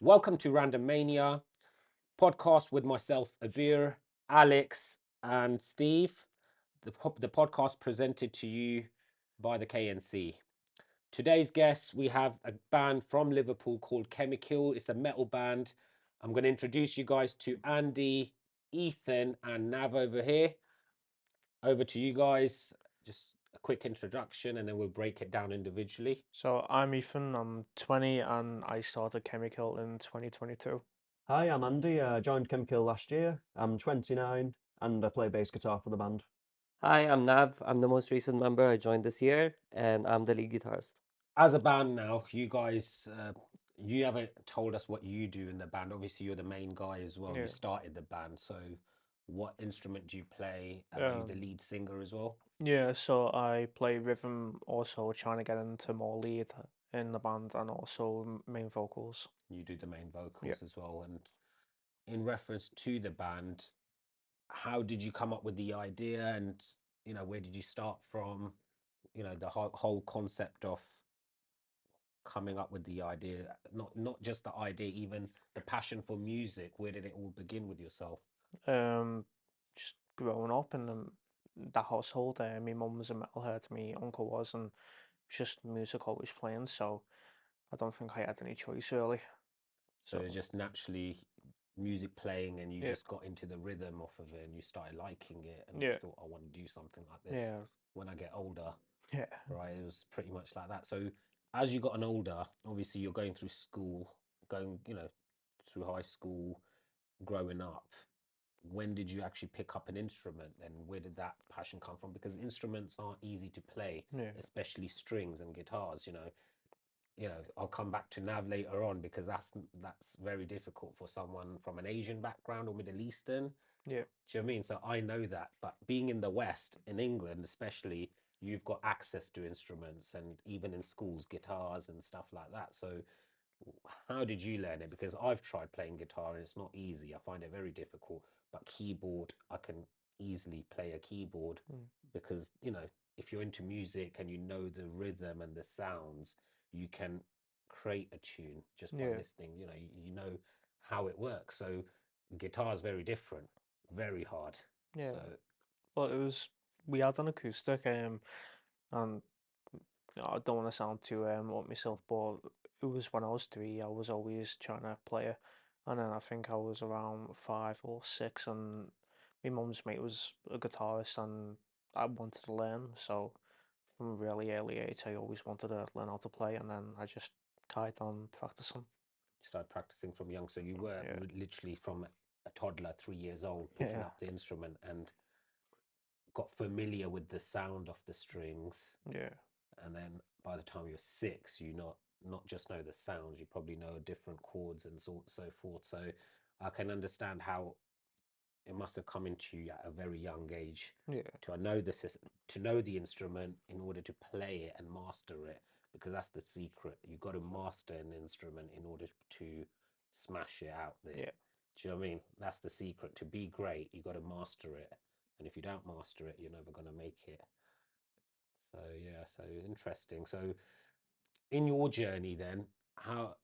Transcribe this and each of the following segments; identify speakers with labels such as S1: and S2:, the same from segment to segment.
S1: Welcome to Randomania podcast with myself, Abir, Alex, and Steve. The podcast presented to you by the KNC. Today's guests, we have a band from Liverpool called Chemi-KIll. It's a metal band. I'm going to introduce you guys to Andy, Ethan, and Nav over here. Over to you guys. Just a quick introduction, and then we'll break it down individually.
S2: So I'm Ethan, I'm 20 and I started Chemikill in 2022.
S3: Hi, I'm Andy. I joined Chemi-KIll last year. I'm 29 and I play bass guitar for the band.
S4: Hi, I'm Nav. I'm the most recent member. I joined this year, and I'm the lead guitarist.
S1: As a band now, you guys, you haven't told us what you do in the band. Obviously, you're the main guy as well.
S2: Yeah.
S1: You started the band, so what instrument do you play? And are you the lead singer as well?
S2: Yeah, so I play rhythm, also trying to get into more lead in the band and also main vocals.
S1: You do the main
S2: Yeah.
S1: vocals as well. And in reference to the band, how did you come up with the idea? And where did you start from? The whole concept of coming up with the idea, not just the idea, even the passion for music. Where did it all begin with yourself?
S2: Just growing up in that household, my mum was a metalhead, my uncle was, and just music always playing, so I don't think I had any choice really.
S1: So it's just naturally music playing, and you
S2: Yeah.
S1: just got into the rhythm off of it, and you started liking it, and
S2: Yeah.
S1: thought, I want to do something like this
S2: Yeah.
S1: when I get older.
S2: Yeah.
S1: Right? It was pretty much like that. So as you got older, obviously you're going through school, going, through high school, growing up. When did you actually pick up an instrument? Then where did that passion come from? Because instruments aren't easy to play,
S2: Yeah.
S1: especially strings and guitars. I'll come back to Nav later on, because that's very difficult for someone from an Asian background or Middle Eastern.
S2: Yeah.
S1: Do you know what I mean? So I know that, but being in the West, in England especially, you've got access to instruments, and even in schools, guitars and stuff like that. So how did you learn it? Because I've tried playing guitar and it's not easy. I find it very difficult. But keyboard, I can easily play a keyboard,
S2: Mm.
S1: because, if you're into music and you know the rhythm and the sounds, you can create a tune just by
S2: Yeah.
S1: listening. You know how it works. So guitar is very different, very hard.
S2: Yeah.
S1: So
S2: Well, we had an acoustic, and I don't want to sound too up myself, but it was when I was 3, I was always trying to play it, and then I think I was around 5 or 6, and my mum's mate was a guitarist, and I wanted to learn, so from a really early age, I always wanted to learn how to play, and then I just carried on practicing.
S1: you started practicing from young. So you were
S2: Yeah.
S1: literally from a toddler, 3 years old, picking
S2: Yeah.
S1: up the instrument and got familiar with the sound of the strings.
S2: Yeah.
S1: And then by the time you're 6, you not just know the sounds, you probably know different chords and so forth. So I can understand how it must have come into you at a very young age
S2: Yeah.
S1: to know the instrument in order to play it and master it, because that's the secret. You've got to master an instrument in order to smash it out there.
S2: Yeah.
S1: Do you know what I mean? That's the secret. To be great, you got to master it, and if you don't master it, you're never going to make it. So yeah, so interesting. So in your journey then, how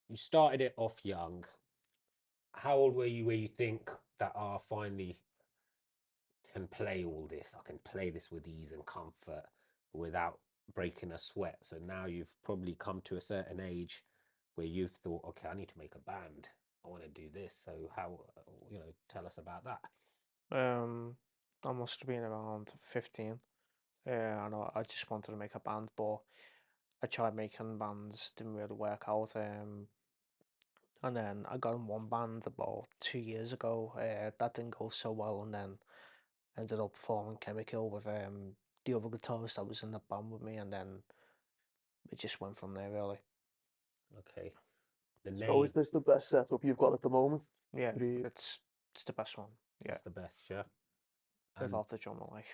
S1: you started it off young, how old were you where you think that finally can play all this? I can play this with ease and comfort without breaking a sweat. So now you've probably come to a certain age where you've thought, okay, I need to make a band. I want to do this. So how, tell us about that.
S2: Um, I must have been around 15. I know I just wanted to make a band, but I tried making bands, didn't really work out. And then I got in one band about 2 years ago. That didn't go so well, and then ended up forming Chemi-KIll with the other guitarist that was in the band with me, and then it just went from there really.
S1: Okay. The
S3: So
S1: name,
S3: is this the best setup you've got at the moment?
S2: Yeah,
S3: Three.
S2: it's the best one. Yeah,
S1: it's the best, yeah. And
S2: without the drummer, like.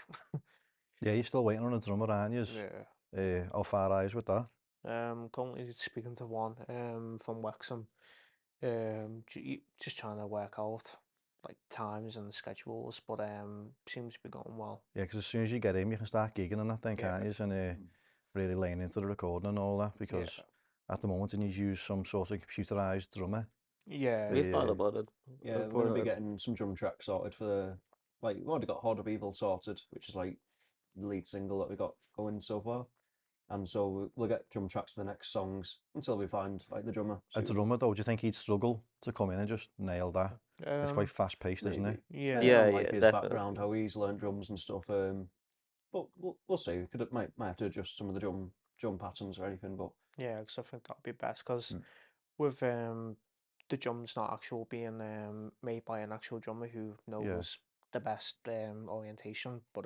S5: Yeah, you're still waiting on a drummer, aren't you?
S2: Yeah.
S5: How far are you with that?
S2: Currently speaking to one from Wexham. Just trying to work out like times and schedules, but seems to be going well.
S5: Yeah, because as soon as you get in, you can start gigging and that then,
S2: Yeah.
S5: can't you? And really laying into the recording and all that,
S2: Yeah.
S5: because at the moment, and you use some sort of computerized drummer.
S2: Yeah,
S4: We've thought
S5: Yeah.
S4: about it.
S3: Yeah, we're
S4: for
S3: going to be getting some drum tracks sorted for the, like, we've already got Horde of Evil sorted, which is like the lead single that we got going so far. And so we'll get drum tracks for the next songs until we find like the drummer.
S5: A
S3: suitable.
S5: drummer, though, do you think he'd struggle to come in and just nail that? It's quite fast paced, isn't it?
S3: Maybe.
S2: yeah,
S3: Depending on
S4: Yeah,
S3: like
S4: yeah,
S3: his
S4: definitely.
S3: background, how he's learned drums and stuff. But we'll see. We might have to adjust some of the drum patterns or anything. But
S2: yeah, because I think that'd be best. Because
S3: Mm.
S2: with the drums not actual being made by an actual drummer who knows the best orientation, but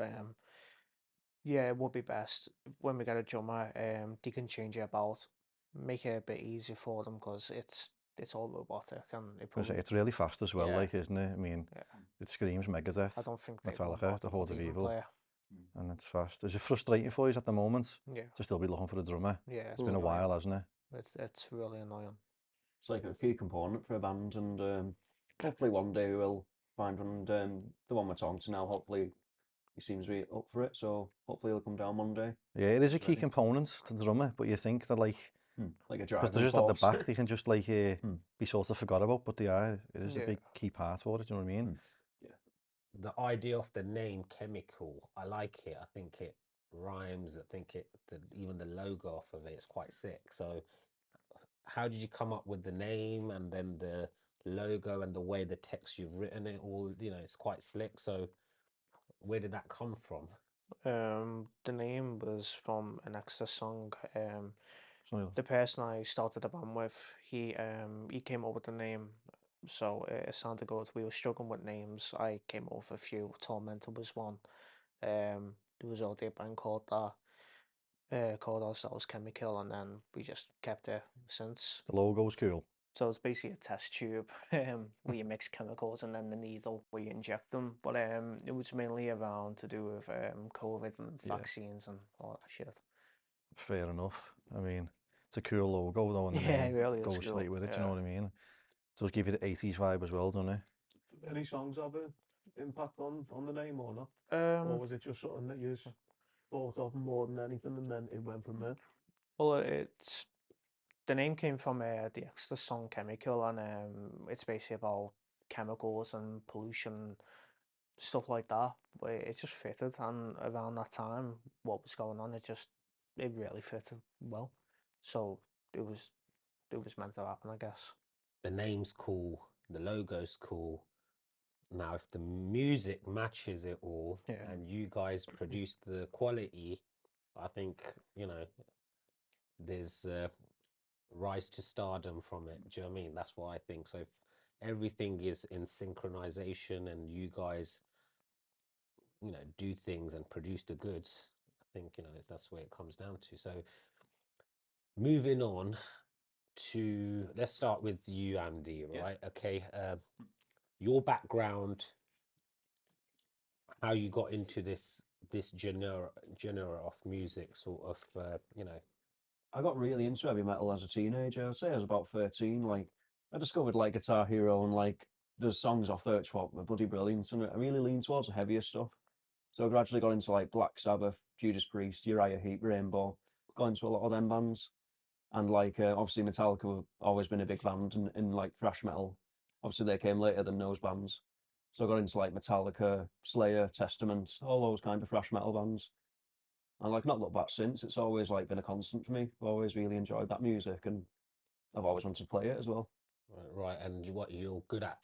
S2: yeah, it would be best when we get a drummer. They can change it about, make it a bit easier for them because it's all robotic and it probably
S5: It's really fast as well,
S2: Yeah.
S5: like, isn't it? I mean,
S2: yeah.
S5: it screams Megadeth,
S2: I don't think they've gone
S5: Metallica,
S2: bought
S5: the
S2: a
S5: Horde
S2: good
S5: of
S2: even
S5: Evil,
S2: player.
S5: and it's fast. Is it frustrating for you at the moment
S2: Yeah,
S5: to still be looking for a drummer?
S2: yeah,
S5: It's been a
S2: annoying.
S5: while, hasn't it?
S2: It's really annoying.
S3: it's like a key component for a band, and hopefully one day we'll find one. And the one we're talking to now, hopefully he seems really up for it. So hopefully he'll come down Monday.
S5: Yeah, it is a
S3: It's
S5: key
S3: ready.
S5: component to the drummer, but you think that, like,
S3: Like a
S5: because
S3: driving
S5: they're just at the
S3: force.
S5: back, they can just, like, be sort of forgot about, but they are. It is a
S2: Yeah.
S5: big key part for it, do you know what I mean?
S1: The idea of the name Chemikill, I like it. I think it rhymes. I think even the logo off of it is quite sick. So, how did you come up with the name and then the logo and the way the text you've written it all? It's quite slick. So, where did that come from?
S2: The name was from an extra song.
S5: So,
S2: The person I started the band with, he came up with the name, so it sounded good. We were struggling with names. I came up with a few. Tormentor was one. There was already a band called that. Called ourselves Chemi-KIll, and then we just kept it since.
S5: the logo's cool.
S2: So it's basically a test tube where you mix chemicals and then the needle where you inject them. But it was mainly around to do with COVID and
S5: Yeah.
S2: vaccines and all that shit.
S5: Fair enough. I mean, it's a cool logo, though, and the
S2: Yeah,
S5: name
S2: it really is
S5: goes
S2: cool.
S5: straight with it, do you
S2: Yeah.
S5: know what I mean? It does give you the 80s vibe as well, doesn't it?
S6: Any songs have an impact on the name or not? Or was it just something that you thought of more than anything and then it went from there?
S2: Well, the name came from the extra song Chemi-KIll, and it's basically about chemicals and pollution, stuff like that. But it just fitted, and around that time, what was going on, it really fitted well. So it was meant to happen, I guess.
S1: The name's cool. The logo's cool. Now, if the music matches it all
S2: Yeah.
S1: and you guys produce the quality, I think, there's rise to stardom from it. Do you know what I mean? That's what I think. So if everything is in synchronization and you guys, do things and produce the goods, I think, that's where it comes down to. So moving on let's start with you, Andy, right? Okay. Your background, how you got into this genre of music, sort of,
S3: I got really into heavy metal as a teenager. I'd say I was about 13. Like, I discovered like Guitar Hero and like there's songs off there which were bloody brilliant, and I really leaned towards the heavier stuff. So I gradually got into like Black Sabbath, Judas Priest, Uriah Heep, Rainbow. Got into a lot of them bands, and like obviously Metallica have always been a big band in like thrash metal. Obviously they came later than those bands, so I got into like Metallica, Slayer, Testament, all those kind of thrash metal bands. And like not looked back since. It's always like been a constant for me. I've always really enjoyed that music, and I've always wanted to play it as well.
S1: right. And what you're good at,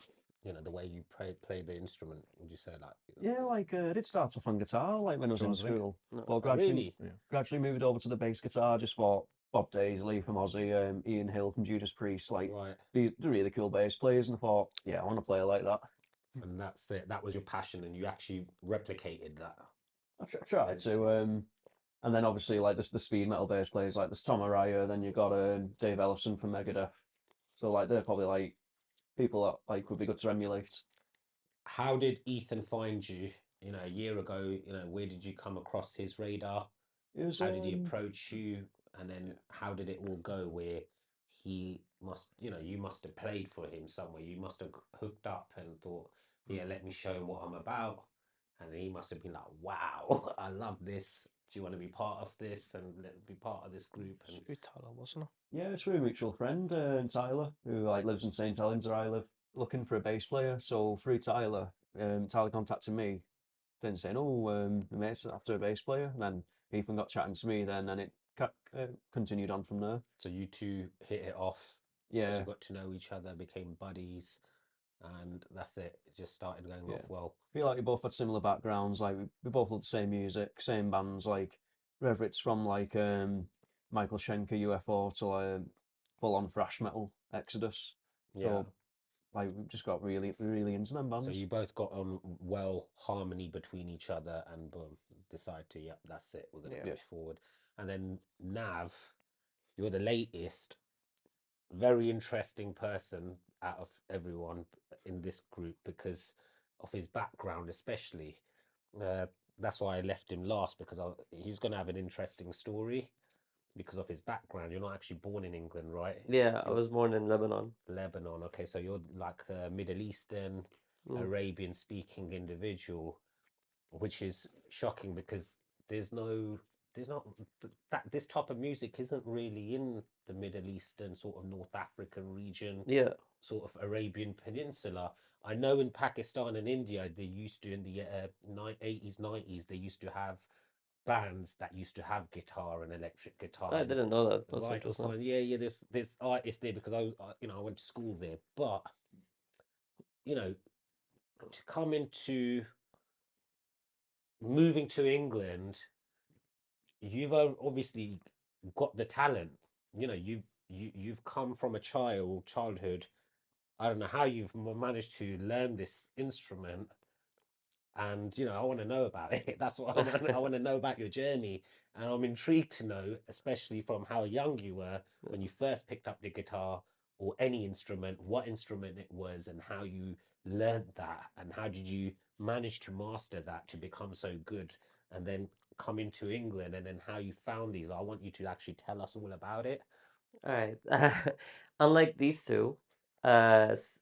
S1: the way you play the instrument, would you say, like?
S3: Yeah, like I did start off on guitar, like when I was in
S5: Drums, I think.
S3: school.
S4: No.
S3: But
S1: Oh, really?
S3: gradually moved over to the bass guitar just for Bob Daisley from Ozzy, Ian Hill from Judas Priest, like
S1: Right.
S3: the really cool bass players, and I thought, yeah, I want to play like that.
S1: And that's it. That was your passion, and you actually replicated that.
S3: I tried to, and then obviously like the speed metal bass players like the Tom Araya, then you got Dave Ellefson from Megadeth. So like they're probably like people that like would be good to emulate.
S1: How did Ethan find you? A year ago. Where did you come across his radar?
S3: It was
S1: How did he approach you? And then how did it all go? Where he must, you must have played for him somewhere. You must have hooked up and thought, yeah, let me show him what I'm about. And he must have been like, wow, I love this. Do you want to be part of this and be part of this group? And
S2: It's Tyler, wasn't it?
S3: Yeah, it's through a mutual friend, Tyler, who like lives in St. Helens where I live, looking for a bass player. So through Tyler, Tyler contacted me, then saying, "Oh, the mate's after a bass player." And then Ethan got chatting to me, then and it continued on from there.
S1: so you two hit it off as
S3: Yeah,
S1: you got to know each other, became buddies, and that's it. It just started going
S3: yeah.
S1: off well.
S3: I feel like we both had similar backgrounds. Like we both love the same music, same bands. Like whether it's from like Michael Schenker UFO to full on thrash metal Exodus.
S1: Yeah.
S3: So like we've just got really into them
S1: So
S3: bands.
S1: you both got on well, harmony between each other, and boom, decide to, yep, that's it. We're going to
S2: Yeah.
S1: push forward. And then Nav, you're the latest. Very interesting person out of everyone in this group because of his background, especially. That's why I left him last, because he's going to have an interesting story because of his background. You're not actually born in England, right?
S4: Yeah, I
S1: You're
S4: was born in Lebanon.
S1: Lebanon. Okay, so you're like a Middle Eastern,
S4: Mm.
S1: Arabian speaking individual, which is shocking because there's not that this type of music isn't really in the Middle Eastern sort of North African region,
S4: Yeah.
S1: sort of Arabian Peninsula. I know in Pakistan and India they used to, in the 80s 90s, they used to have bands that used to have guitar and electric guitar.
S4: I didn't know that. That's
S1: Right,
S4: interesting.
S1: Osman. Yeah. There's artists there because I went to school there. But to come into moving to England, you've obviously got the talent. You've come from a childhood. I don't know how you've managed to learn this instrument, and I want to know about it. That's what I want to know about your journey, and I'm intrigued to know, especially from how young you were when you first picked up the guitar or any instrument, what instrument it was, and how you learned that, and how did you manage to master that to become so good, and then come into England, and then how you found these. I want you to actually tell us all about it.
S4: All right. Unlike these two,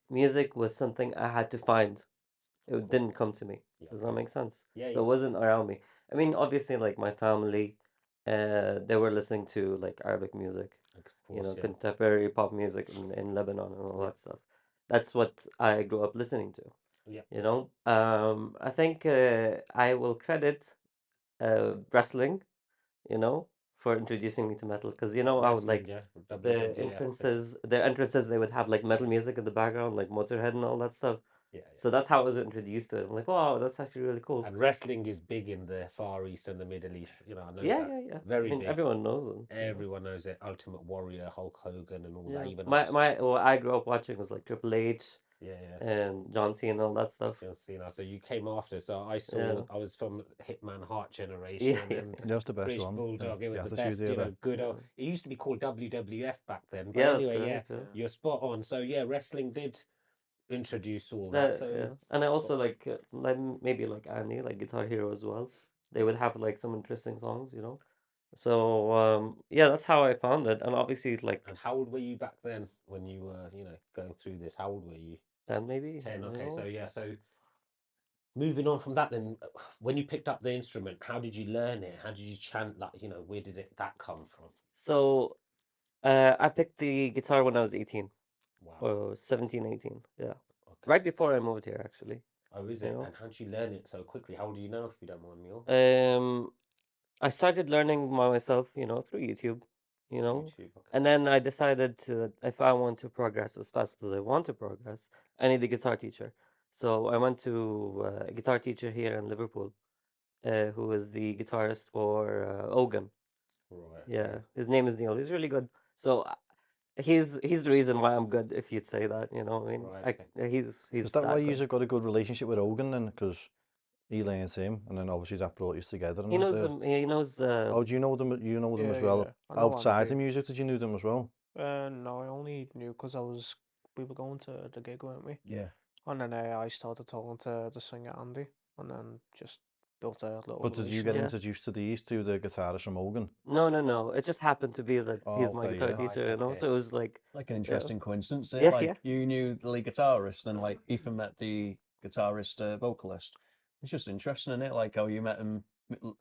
S4: music was something I had to find. It didn't come to me.
S1: Yeah,
S4: Does that
S1: okay.
S4: make sense?
S1: Yeah,
S4: So it wasn't around me. I mean, obviously, like my family, they were listening to like Arabic music,
S1: of course, yeah.
S4: contemporary pop music in Lebanon and all that stuff. That's what I grew up listening to.
S1: Yeah.
S4: I think I will credit wrestling, for introducing me to metal, because how
S1: Wrestling,
S4: like
S1: yeah,
S4: the
S1: WWF.
S4: entrances they would have like metal music in the background, like Motorhead and all that stuff.
S1: Yeah.
S4: So that's how I was introduced to it. I'm like, wow, that's actually really cool.
S1: And wrestling is big in the Far East and the Middle East. I know
S4: Yeah,
S1: that.
S4: yeah.
S1: Very
S4: I mean,
S1: big.
S4: everyone knows them.
S1: Everyone knows it. Ultimate Warrior, Hulk Hogan, and all that.
S4: Yeah.
S1: Even
S4: What I grew up watching was like Triple H.
S1: Yeah.
S4: And John Cena and all that stuff.
S1: John Cena. So you came after. So I saw.
S4: Yeah.
S1: I was from Hitman Hart generation, and
S5: That's the best
S1: British
S5: one.
S1: Bulldog. It was the
S5: Attitude
S1: best.
S5: Era.
S1: Good.
S4: Yeah.
S1: It used to be called WWF back then. But
S4: Yeah, that's
S1: anyway,
S4: correct, yeah.
S1: you're spot on. So yeah, wrestling did introduce all that. So
S4: Yeah, and I also like maybe like Andy, like Guitar Hero as well. They would have like some interesting songs. So yeah, that's how I found it, and obviously like.
S1: And how old were you back then when you were going through this? How old were you?
S4: 10 maybe.
S1: 10. Okay, so yeah, so moving on from that, then when you picked up the instrument, how did you learn it? How did you chant? Like, where did that come from?
S4: So I picked the guitar when I was 18.
S1: Wow.
S4: Or 17, 18. Yeah.
S1: Okay.
S4: Right before I moved here, actually.
S1: Oh, is it? And how did you learn it so quickly? How old are you now, if you don't mind me
S4: asking? I started learning by myself, through YouTube,
S1: YouTube, okay.
S4: and then I decided if I want to progress as fast as I want to progress, I need a guitar teacher. So I went to a guitar teacher here in Liverpool, who is the guitarist for Ogan.
S1: Right.
S4: Yeah,
S1: Okay.
S4: his name is Neil. He's really good. So he's the reason why I'm good, if you'd say that. I mean,
S1: Right, okay.
S4: he's
S5: Is that why
S4: good.
S5: you've got a good relationship with Ogan then? Because he learned him, and then obviously that brought you together. And
S4: He knows them. He knows.
S5: Oh, do you know them? You know them as well.
S2: Yeah. I know
S5: Outside
S2: Andy.
S5: the music, did you know them as well?
S2: No, I only knew because we were going to the gig, weren't we?
S5: Yeah.
S2: And then I started talking to the singer Andy, and then just built a little
S5: But did you
S2: relation.
S5: get introduced to the guitarist from Ogan?
S4: No. It just happened to be that he's my
S5: okay,
S4: guitar
S5: yeah.
S4: teacher,
S1: Right,
S4: So it was like
S3: an interesting coincidence there.
S4: Yeah,
S3: like
S4: yeah.
S3: you knew the lead guitarist, and like Ethan met the guitarist vocalist. It's just interesting, isn't it? Like how you met him,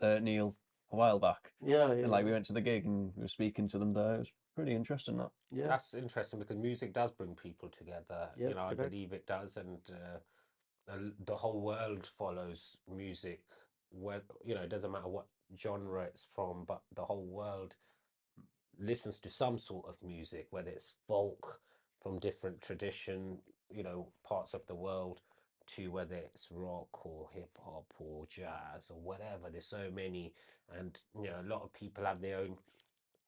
S3: Neil, a while back.
S4: Yeah, yeah.
S3: And like we went to the gig and we were speaking to them there. It was pretty interesting. That.
S4: Yeah.
S1: That's interesting because music does bring people together.
S4: Yeah,
S1: You know,
S4: it's
S1: I
S4: correct.
S1: believe it does, and the whole world follows music. Where you know, it doesn't matter what genre it's from, but the whole world listens to some sort of music, whether it's folk from different tradition, you know, parts of the world, to whether it's rock or hip hop or jazz or whatever. There's so many, and you know, a lot of people have their own.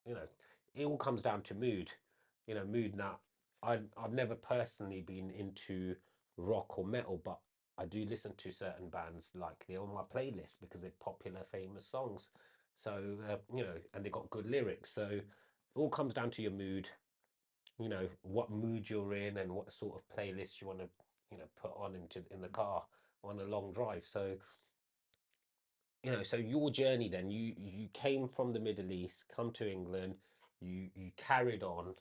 S1: You know, it all comes down to mood. You know, mood. Now, I've never personally been into rock or metal, but I do listen to certain bands like they're on my playlist because they're popular, famous songs. So you know, and they got good lyrics. So it all comes down to your mood. You know what mood you're in and what sort of playlist you want to, you know, put on in the car on a long drive. So you know, so your journey then, you came from the Middle East, come to England, you carried on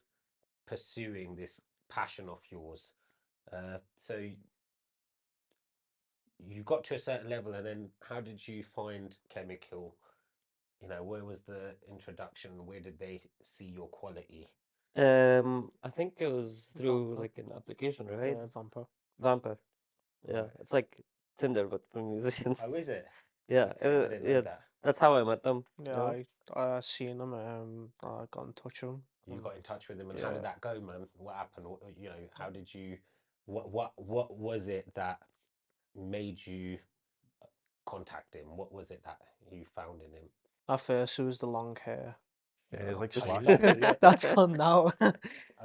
S1: pursuing this passion of yours. So you got to a certain level, and then how did you find Chemikill? You know, where was the introduction? Where did they see your quality?
S4: I think it was through
S2: Vamper.
S4: like an application, right?
S2: Vamper.
S4: Vamper. Yeah,
S1: Right.
S4: it's like Tinder but for musicians.
S1: Oh, is it?
S4: Yeah,
S1: Okay, I didn't know
S4: yeah.
S1: that.
S4: That's how I met them.
S2: Yeah,
S4: You
S2: I seen them. I got in touch with them.
S1: You got in touch with them, and how
S2: Yeah.
S1: did that go, man? What happened? You know, how did you? What was it that made you contact him? What was it that you found in him?
S2: At first, it was the long hair.
S5: Yeah, it's like
S1: Oh, you
S5: slash.
S1: loved it.
S2: That's gone now.
S1: Oh,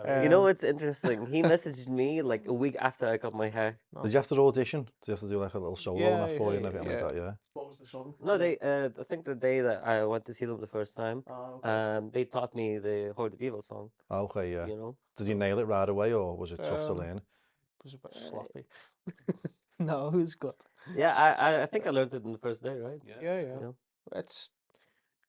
S1: really?
S4: know what's interesting? He messaged me like a week after I got my hair.
S5: Did you have to audition? Did you have to do like a little solo and that for you and
S2: Yeah,
S5: everything like that? Yeah.
S6: What was the song?
S4: No, they. I think the day that I went to see them the first time,
S6: Okay.
S4: they taught me the Horde of Evil song.
S5: Okay, yeah.
S4: You know.
S5: Did you nail it right away, or was it tough to
S2: Um,
S5: learn?
S2: It was a bit sloppy. No, it was good.
S4: Yeah, I think I learned it in the first day, right?
S2: Yeah.
S4: You know.
S2: It's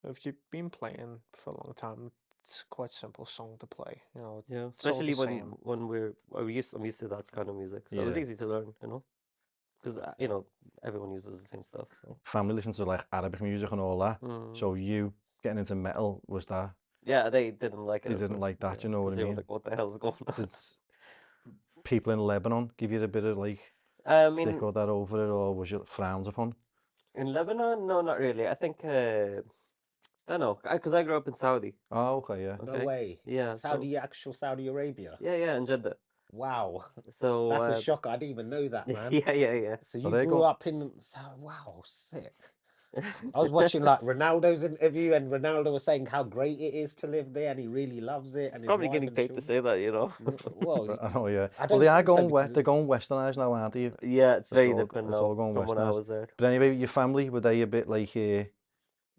S2: if you've been playing for a long time, it's quite a simple song to play. You know,
S4: Yeah,
S2: it's all
S4: especially
S2: the same.
S4: when I'm used to that kind of music, so it was
S5: Yeah.
S4: easy to learn. You know, because you know everyone uses the same stuff. So.
S5: Family listens to like Arabic music and all that.
S4: Mm.
S5: So you getting into metal, was that?
S4: Yeah, they didn't like it.
S5: They
S4: at
S5: didn't
S4: first,
S5: like that,
S4: yeah,
S5: you know what
S4: 'cause
S5: I
S4: they were
S5: mean?
S4: like, "What the hell is going on?"
S5: Did people in Lebanon give you a bit of like
S4: I
S5: stick
S4: mean,
S5: or that over it, or was it frowned upon?
S4: in Lebanon, no, not really. I think I don't know, because I grew up in Saudi.
S5: Oh, okay, yeah.
S1: No
S4: Okay.
S1: way.
S4: Yeah.
S1: Saudi, actual Saudi Arabia.
S4: Yeah, in Jeddah.
S1: Wow.
S4: So
S1: That's a shock. I didn't even know that, man.
S4: yeah.
S1: So
S5: So
S1: you
S5: they
S1: grew
S5: go.
S1: up in Saudi. Wow, sick. I was watching like Ronaldo's interview, and Ronaldo was saying how great it is to live there, and he really loves it, and his
S4: Probably
S1: wife
S4: getting
S1: and
S4: paid to
S1: children.
S4: say that, you know.
S1: Well,
S5: Oh yeah.
S1: I
S5: Well, they
S1: don't
S5: are
S1: think so
S5: going
S1: because
S5: west. They're
S1: it's
S5: going westernized now, aren't they?
S4: Yeah, it's very
S5: all,
S4: different
S5: it's
S4: now
S5: all going
S4: from when I
S5: westernized.
S4: was there.
S5: But anyway, your family, were they a bit like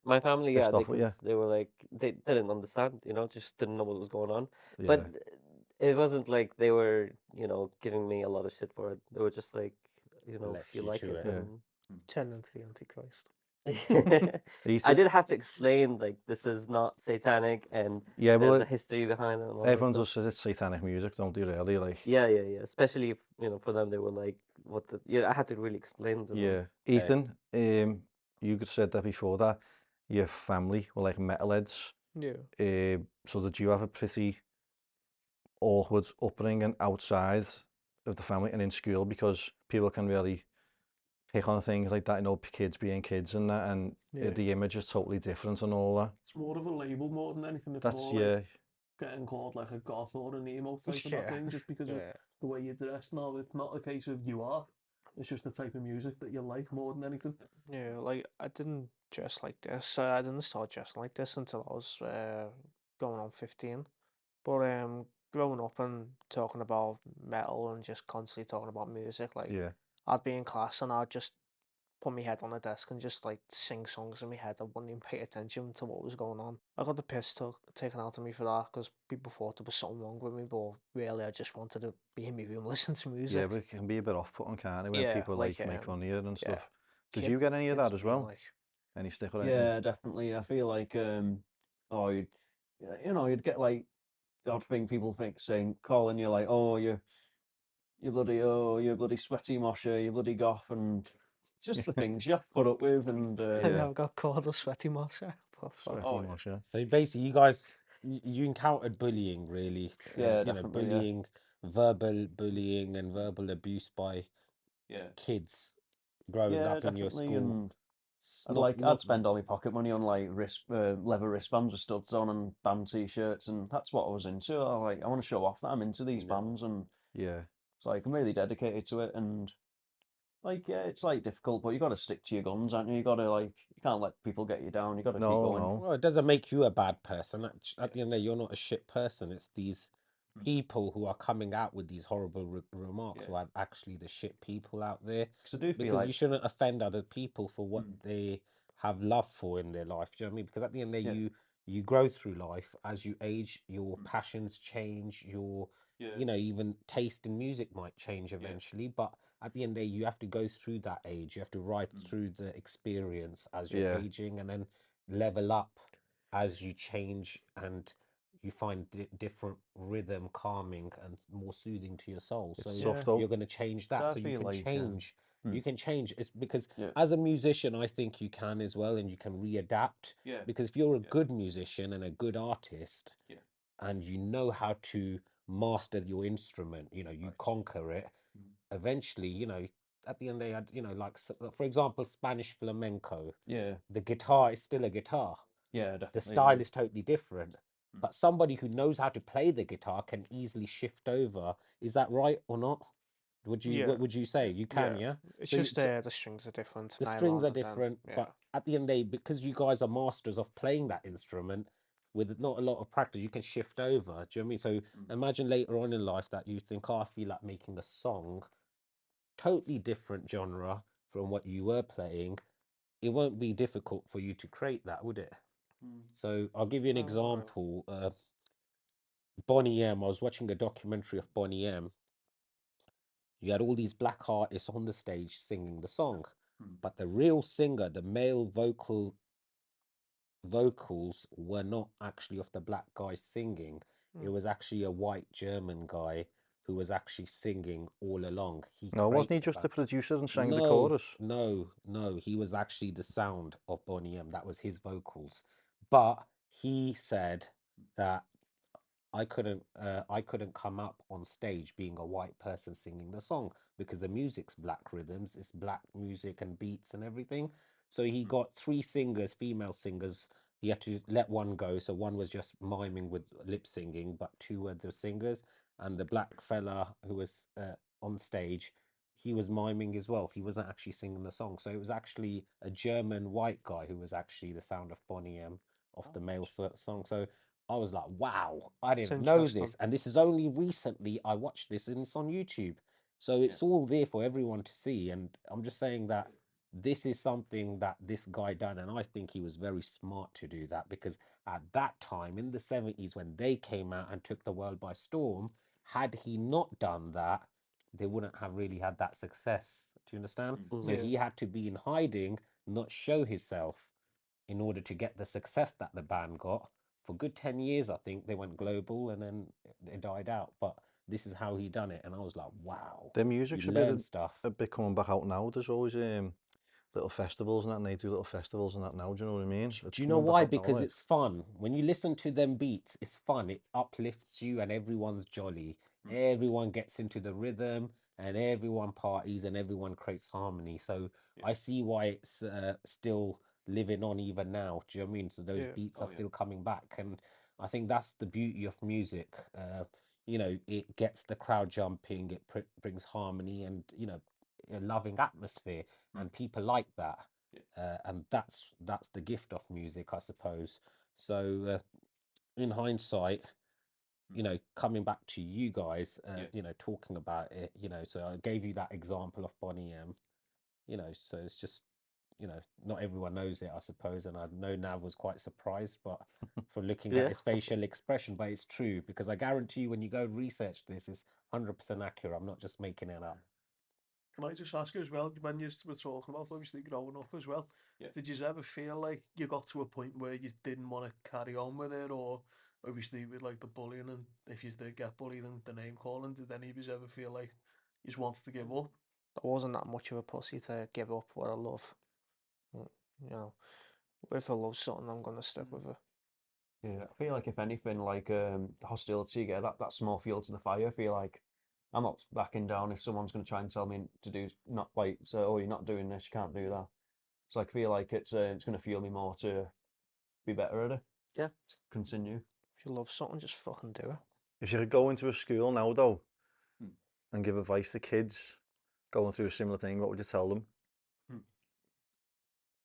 S4: My family, yeah,
S5: pissed off with you?
S4: because they were like they didn't understand, you know, just didn't know what was going on.
S5: Yeah.
S4: But it wasn't like they were, you know, giving me a lot of shit for it. They were just like, you know,
S1: left
S4: if you
S1: you
S4: like
S1: to
S4: it,
S1: it.
S4: then
S2: Turn into the Antichrist.
S4: I did have to explain like this is not satanic and
S5: Yeah, well,
S4: there's a history behind it and all that
S5: everyone
S4: stuff.
S5: just says it's satanic music, don't they? Really, like.
S4: Yeah. Especially if, you know, for them they were like, what the? Yeah, I had to really explain to them.
S5: Yeah, Ethan, you could said that before that your family were like metalheads.
S2: Yeah.
S5: So did you have a pretty awkward upbringing outside of the family and in school, because people can really pick on things like that, you know, kids being kids and that, and
S2: Yeah.
S5: the image is totally different and all that.
S6: It's more of a label more than anything. It's
S5: That's
S6: more
S5: yeah,
S6: like getting called like a goth or an emo type of that thing just because of
S2: Yeah.
S6: the way you dress now. It's not a case of you are. It's just the type of music that you like more than anything.
S2: Yeah, like I didn't dress like this. I didn't start dressing like this until I was going on 15. But growing up and talking about metal and just constantly talking about music, like
S5: yeah.
S2: I'd be in class and I'd just put my head on the desk and just like sing songs in my head. I wouldn't even pay attention to what was going on. I got the piss taken out of me for that because people thought there was something wrong with me, but really I just wanted to be in my room listening to music.
S5: Yeah, but it can be a bit off-putting, can't it, when
S2: Yeah,
S5: people
S2: like,
S5: make fun of you and
S2: yeah,
S5: stuff. Did
S2: kid,
S5: you get any of
S2: kids
S5: that as
S2: being
S5: well?
S2: like,
S5: Any stick or anything?
S3: Yeah, definitely. I feel like oh, you'd get like the odd thing people think saying, calling you like, oh, you bloody sweaty mosher, you bloody goth, and it's just the things you have to put up with. And
S2: I
S5: Yeah.
S2: never got called a sweaty mosher.
S5: Sweaty
S3: Oh, yeah.
S5: mosh, yeah.
S1: So basically, you guys, you encountered bullying, really.
S3: Yeah,
S1: You know,
S3: definitely, yeah.
S1: bullying, verbal bullying, and verbal abuse by
S3: Yeah.
S1: kids growing
S3: Yeah,
S1: up in your
S3: definitely.
S1: school.
S3: And
S1: It's
S3: I'd spend all my pocket money on like leather wristbands with studs on and band t-shirts, and that's what I was into. I want to show off that I'm into these
S1: Yeah.
S3: bands, and
S5: Yeah.
S3: it's like I'm really dedicated to it. And like, yeah, it's like difficult, but you got to stick to your guns, aren't you? You got to you can't let people get you down. You got to keep
S5: No,
S3: going.
S5: no.
S1: Well, it doesn't make you a bad person. At the end of the day, you're not a shit person. It's these people who are coming out with these horrible remarks who are actually the shit people out there.
S3: Because I do feel
S1: Because
S3: like
S1: you shouldn't offend other people for what they have love for in their life. Do you know what I mean? Because at the end of the day, you grow through life as you age. Your passions change. Your even taste in music might change eventually. But at the end of the day, you have to go through that age. You have to ride through the experience as you're
S5: Yeah.
S1: aging, and then level up as you change and you find different rhythm calming and more soothing to your soul.
S5: It's
S1: So
S5: soft though.
S1: you're going to change
S3: So
S1: that.
S3: I
S1: So you
S3: feel
S1: can
S3: like,
S1: change. You can change. It's because
S3: Yeah.
S1: as a musician, I think you can as well, and you can readapt.
S3: Yeah.
S1: Because if you're a good musician and a good artist, and you know how to master your instrument, you conquer it. Eventually, at the end of the day, like for example, Spanish flamenco.
S3: Yeah.
S1: The guitar is still a guitar.
S3: Yeah,
S1: The
S3: definitely.
S1: style is totally different. But somebody who knows how to play the guitar can easily shift over. Is that right or not? What would you say? You can, yeah?
S2: It's
S1: So
S2: just the strings are different.
S1: the strings
S2: nylon,
S1: are
S2: and then,
S1: different,
S2: yeah.
S1: but at the end of the day, because you guys are masters of playing that instrument with not a lot of practice, you can shift over. Do you know what I mean? So imagine later on in life that you think, oh, I feel like making a song, totally different genre from what you were playing. It won't be difficult for you to create that, would it? So I'll give you an
S2: No, not really.
S1: example. Bonnie M. I was watching a documentary of Bonnie M. You had all these black artists on the stage singing the song, but the real singer, the male vocals were not actually of the black guy singing. It was actually a white German guy who was actually singing all along. He
S5: No, wasn't he
S1: created
S5: just the producer and sang the
S1: no,
S5: chorus?
S1: no. He was actually the sound of Boney M. That was his vocals. But he said that I couldn't come up on stage being a white person singing the song because the music's black rhythms, it's black music and beats and everything. So he got three singers, female singers. He had to let one go. So one was just miming with lip singing, but two were the singers. And the black fella who was on stage, he was miming as well. He wasn't actually singing the song. So it was actually a German white guy who was actually the sound of Boney M of the male song. So I was like, wow, I
S2: It's
S1: didn't know
S2: interesting.
S1: this. And this is only recently I watched this and it's on YouTube. So it's all there for everyone to see. And I'm just saying that this is something that this guy done. And I think he was very smart to do that because at that time in the 70s, when they came out and took the world by storm, had he not done that, they wouldn't have really had that success. Do you understand? So
S2: Yeah.
S1: he had to be in hiding, not show himself in order to get the success that the band got. For good 10 years, I think they went global and then it died out. But this is how he done it. And I was like, wow,
S5: Their
S1: you
S5: music's
S1: learn stuff.
S5: a bit coming back out now. There's always little festivals and that, and they do little festivals and that now. Do you know what I mean? It's
S1: Do you know
S5: coming back
S1: why?
S5: out now,
S1: Because
S5: like.
S1: it's fun. When you listen to them beats, it's fun. It uplifts you and everyone's jolly. Everyone gets into the rhythm and everyone parties and everyone creates harmony. So I see why it's still living on even now. Do you know what I mean? So those
S2: Yeah.
S1: beats are still coming back. And I think that's the beauty of music. It gets the crowd jumping, it brings harmony and, a loving atmosphere. And people like that. And that's the gift of music, I suppose. So in hindsight, coming back to you guys, talking about it, so I gave you that example of Bonnie M. So it's just, not everyone knows it, I suppose, and I know Nav was quite surprised, but from looking at
S4: Yeah.
S1: his facial expression, but it's true because I guarantee you, when you go research this, it's 100% accurate. I'm not just making it up.
S6: Can I just ask you as well, when you were talking about obviously growing up as well, did you ever feel like you got to a point where you didn't want to carry on with it, or obviously with like the bullying, and if you did get bullied and the name calling, did any of you ever feel like you just wanted to give up?
S2: I wasn't that much of a pussy to give up what I love. You know, If I love something, I'm gonna stick with it.
S3: Yeah, I feel like if anything, like the hostility, get that small fuel to the fire. I feel like I'm not backing down if someone's going to try and tell me to do not like so. Oh, you're not doing this. You can't do that. So I feel like it's going to fuel me more to be better at it.
S4: Yeah.
S3: To continue.
S2: If you love something, just fucking do it.
S5: If you could go into a school now, though,
S3: Hmm.
S5: and give advice to kids going through a similar thing, what would you tell them?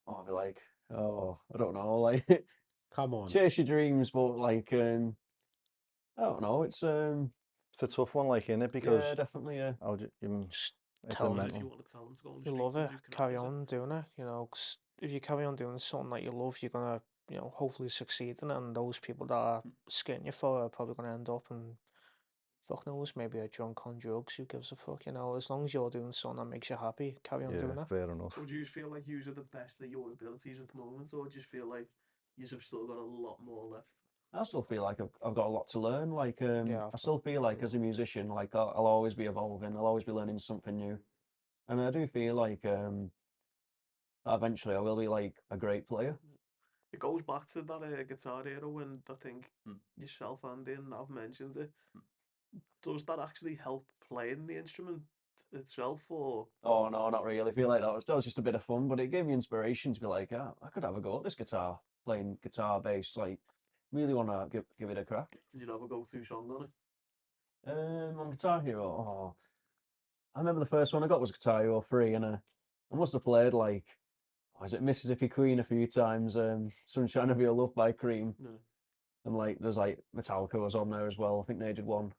S3: Oh, I'd be like, oh, I don't know, like
S1: Come on.
S3: chase your dreams, but like I don't know. It's
S5: It's a tough one, like, innit? Because
S3: yeah, definitely, yeah.
S5: how do you,
S2: Just
S5: it's a
S2: tell them
S6: If you
S5: mental.
S6: want to tell them to go on the
S2: you
S6: streets
S2: love
S6: and
S2: it.
S6: do
S2: Carry
S6: cannabis,
S2: on doing it. You know, 'cause if you carry on doing something that you love, you're gonna, you know, hopefully succeed in it. And those people that are skitting you for are probably gonna end up in, fuck knows, maybe a drunk on drugs. Who gives a fuck? You know, as long as you're doing something that makes you happy, carry on doing
S5: Yeah,
S2: it.
S5: fair enough.
S6: So do you feel like you are the best at your abilities at the moment, or do you feel like you have still got a lot more left?
S3: I still feel like I've got a lot to learn. Like
S2: Yeah,
S3: I still feel like as a musician, like I'll always be evolving. I'll always be learning something new, and I do feel like that eventually I will be like a great player.
S6: It goes back to that guitar era when I think yourself and Ian have mentioned it. Does that actually help playing the instrument itself, or
S3: Oh no, not really. I feel like that was just a bit of fun, but it gave me inspiration to be like, ah, I could have a go at this guitar, playing guitar, bass. Like, really want to give it a crack.
S6: did you ever go through song on it?
S3: On Guitar Hero, oh, I remember the first one I got was Guitar Hero 3, and I must have played like, was it Mississippi Queen a few times, Sunshine of Your Love by Cream,
S6: No.
S3: and like there's like Metallica was on there as well. I think they did one.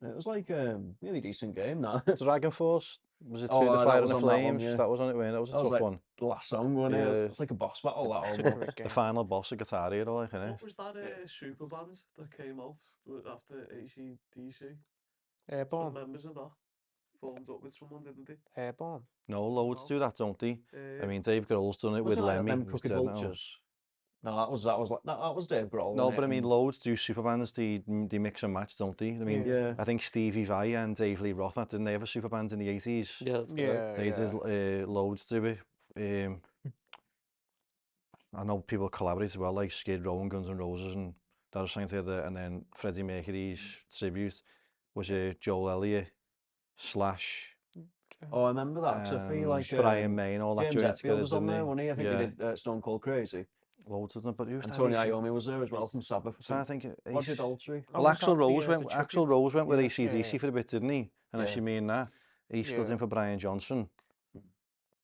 S3: It was like really decent game that.
S5: Dragon Force, was it
S3: Oh,
S5: Through the
S3: that
S5: Fire
S3: was
S5: and the
S3: on that one,
S5: Flames?
S3: yeah.
S5: That was on it, wasn't it? That was a
S3: That was
S5: tough
S3: like
S5: one.
S3: the last song, wasn't it?
S5: Yeah.
S3: It's like a boss battle, that
S2: It's a
S3: almost.
S2: great
S5: The
S2: game.
S5: final boss of Guitar Hero, like, innit?
S6: What was that super band that came out after AC/DC? Some
S2: Airborne.
S6: members of that formed up with someone, didn't they?
S2: Airborne.
S5: No, loads
S6: No.
S5: do that, don't they? I mean, Dave Grohl's done it with
S3: Wasn't that
S5: Lemmy.
S3: them
S5: who's
S3: Crooked
S5: dead now.
S3: Vultures? No, that was Dave Grohl.
S5: No,
S3: wasn't
S5: but I
S3: it?
S5: mean,
S3: And-
S5: loads do super bands. They mix and match, don't they? I mean,
S2: Yeah.
S3: yeah.
S5: I think Stevie Vai and Dave Lee Roth, didn't they have a super band in the 80s?
S4: Yeah, that's correct.
S2: Yeah,
S5: They
S2: yeah.
S5: did loads to it. I know people collaborate as well, like Skid Row and Guns N' Roses, and that was something together. And then Freddie Mercury's tribute was Joel Elliott slash
S3: Oh, I remember that. 'Cause I feel like
S5: Brian May and all that
S3: James
S5: joined
S3: Hetfield
S5: together,
S3: was on
S5: didn't
S3: there,
S5: he?
S3: wasn't he? I think
S5: Yeah.
S3: he did Stone Cold Crazy.
S5: Loads of them, but who's
S3: And
S5: that
S3: Tony
S5: AC?
S3: Iommi was there as well from Sabbath.
S5: I'm trying to think.
S3: Roger Daltrey.
S2: Oh,
S5: Well,
S2: was
S5: Axl
S2: that the,
S5: Rose
S2: the
S5: went. Axl
S2: tribute?
S5: Rose went with
S3: Yeah.
S5: AC/DC
S2: Yeah.
S5: for a bit, didn't he? Unless
S3: Yeah.
S5: you mean that he stood
S2: Yeah.
S5: in for Brian Johnson.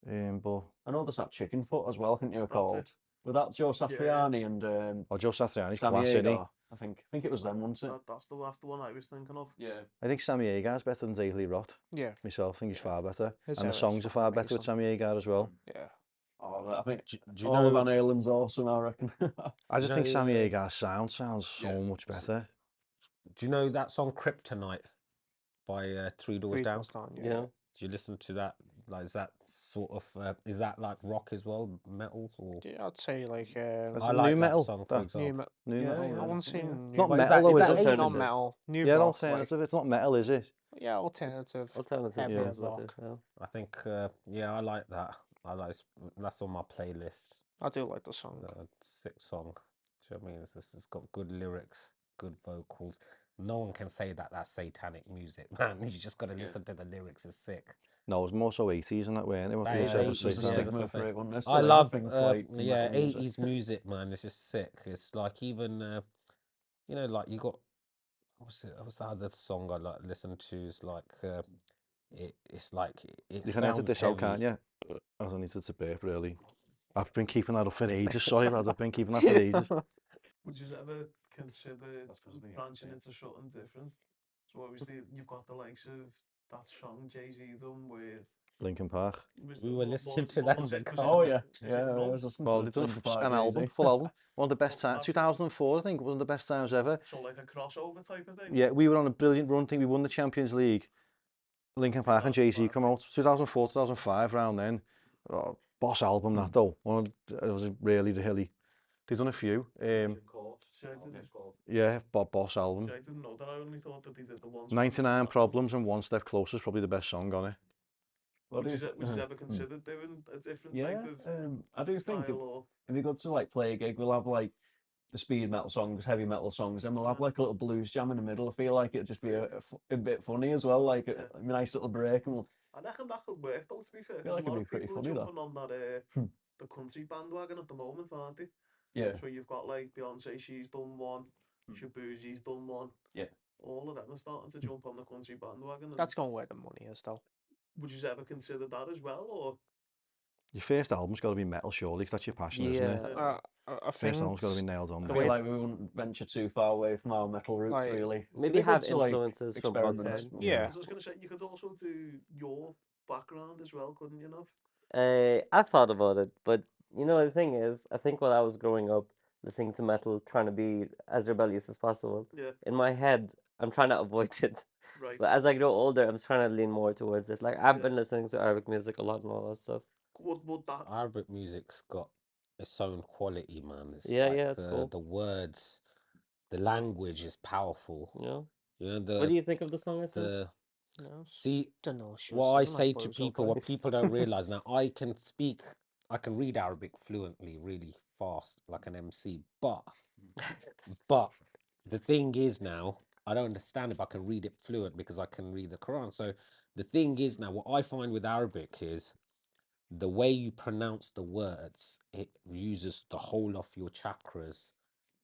S5: But
S3: I know there's that Chicken Foot as well. I think they were
S6: That's
S3: called.
S6: it.
S3: With that Joe Satriani and
S5: Joe Satriani's
S3: Sammy
S5: class, isn't he?
S3: Hagar. I think it was them, wasn't it?
S6: That's the one I was thinking of.
S3: Yeah.
S5: I think Sammy Hagar's better than Dave Lee Roth.
S2: Yeah.
S5: Myself, I think he's far better,
S2: His
S5: and the
S2: era's
S5: songs are
S2: fucking
S5: far better with
S2: amazing.
S5: Sammy Hagar as well.
S2: Yeah.
S3: Oh, I think
S1: Do you
S3: all of
S1: know?
S3: Van Halen's awesome, I reckon.
S5: I just
S1: You
S5: think
S1: know,
S5: Sammy Hagar's sound sounds so
S3: Yeah.
S5: much better.
S1: Do you know that song "Kryptonite" by Three Doors
S2: Three
S1: Down?
S2: Doors Down, yeah.
S4: Yeah.
S1: Do you listen to that? Like, is that sort of is that like rock as well, metal? Or
S2: Yeah, I'd say like
S5: That's
S1: I
S5: a
S1: like
S5: new metal.
S1: that song, for
S5: That
S1: example.
S2: new metal.
S5: new
S3: Yeah,
S5: metal.
S3: yeah.
S2: I wouldn't say
S3: Yeah.
S2: new.
S5: Not
S1: But
S5: metal though,
S1: is
S5: is
S1: that
S5: it?
S4: alternative?
S2: Not metal. New
S5: Yeah,
S2: rock.
S5: alternative. It's not metal, is it?
S2: Like, yeah, alternative.
S4: Alternative.
S2: Heavy
S5: Yeah.
S2: rock.
S4: Yeah.
S1: I think yeah, I like that. That's on my playlist.
S2: I do like the song.
S1: Sick song. Do you know what I mean? It's got good lyrics, good vocals. No one can say that that's satanic music, man. You just got to listen to the lyrics. It's sick.
S5: No, it's more so 80s and that way, and it?
S1: That
S5: People
S1: is
S5: say it
S3: 80s
S5: was
S1: 80s,
S3: was the
S1: yeah,
S5: satanic.
S1: that's
S3: stigma
S1: what I'm
S3: for
S1: saying.
S3: everyone. There's
S1: I
S3: still
S1: love
S3: everything quite
S1: yeah,
S3: metal music.
S1: 80s music, man. It's just sick. It's like even you know, like you got what's the other song I like listen to is like it's like it
S5: You can edit
S1: sounds
S5: this out,
S1: heavy.
S5: can't you? I don't need to burp, really. I've been keeping that up for ages. Sorry, lad. I've been keeping that for ages.
S6: Would you ever consider branching into something different? So obviously you've got the likes of that song Jay-Z done with.
S5: Linkin Park.
S1: We were listening to that in the car.
S3: Oh yeah,
S6: was it
S3: yeah. I
S6: Numb?
S3: was listening
S5: Well,
S3: to
S5: they've done
S3: Linkin Park
S5: an album,
S3: Easy.
S5: full album. One of the best
S6: Well,
S5: times.
S6: that-
S5: 2004, I think, one of the best times ever.
S6: So like a crossover type of thing?
S5: Yeah, we were on a brilliant run thing. We won the Champions League. Linkin Park and Jay-Z come out 2004, 2005, around then. Oh, boss album that though. It was really. They've done a few. Yeah, boss album.
S6: I didn't know that. I only thought that they did the ones.
S5: 99 Problems and One Step Closer is probably the best song on it.
S3: What do
S6: Would you,
S3: you,
S6: would you ever consider doing a different
S3: yeah,
S6: type of
S3: I do think
S6: style or?
S3: if we go to like play a gig, we'll have like the speed metal songs, heavy metal songs, and we'll have like a little blues jam in the middle. I feel like it'd just be a bit funny as well, like a nice little break, and we'll
S6: I reckon that could work though, to be fair,
S3: feel
S6: because
S3: like
S6: a
S3: it'd
S6: lot
S3: be
S6: of
S3: pretty
S6: people are
S3: funny though.
S6: jumping on that
S3: Hmm.
S6: the country bandwagon at the moment, aren't they?
S3: Yeah,
S6: So you've got like Beyonce, she's done one, Shabuzi's done one.
S3: yeah.
S6: All of them are starting to jump on the country bandwagon. And
S2: That's going where the money is, though.
S6: would you ever consider that as well, or?
S5: Your first album's got to be metal, surely, 'cause that's your passion, isn't it?
S4: Yeah.
S2: I
S5: First
S2: think
S5: album's got to be nailed on.
S3: I
S2: the
S3: feel
S2: way,
S3: like we wouldn't venture too far away from our metal roots,
S2: like,
S3: really.
S4: Maybe
S3: It'd be
S4: have
S3: good to, like,
S4: influences from
S3: experiment.
S4: outside.
S2: yeah,
S6: I was going to say, you could also do your background as well, couldn't you, Nav?
S4: I've thought about it, but you know the thing is, I think when I was growing up, listening to metal, trying to be as rebellious as possible,
S6: Yeah,
S4: in my head, I'm trying to avoid it.
S6: right.
S4: But as I grow older, I'm trying to lean more towards it. Like I've
S6: Yeah.
S4: been listening to Arabic music a lot and all that stuff.
S6: Would that?
S1: Arabic music's got its own quality, man. It's
S4: Yeah,
S1: like
S4: yeah, it's cool.
S1: the words, the language is powerful.
S4: You know,
S1: You know
S4: what do
S1: the
S4: you think of the song I sent?
S1: the
S2: no,
S1: see
S2: delicious.
S1: what I
S2: Isn't that
S1: say to
S2: bozo
S1: people,
S2: vibe?
S1: what people don't realize now. I can read Arabic fluently, really fast, like an MC. But the thing is now, I don't understand if I can read it fluent because I can read the Quran. So the thing is now, what I find with Arabic is the way you pronounce the words, it uses the whole of your chakras.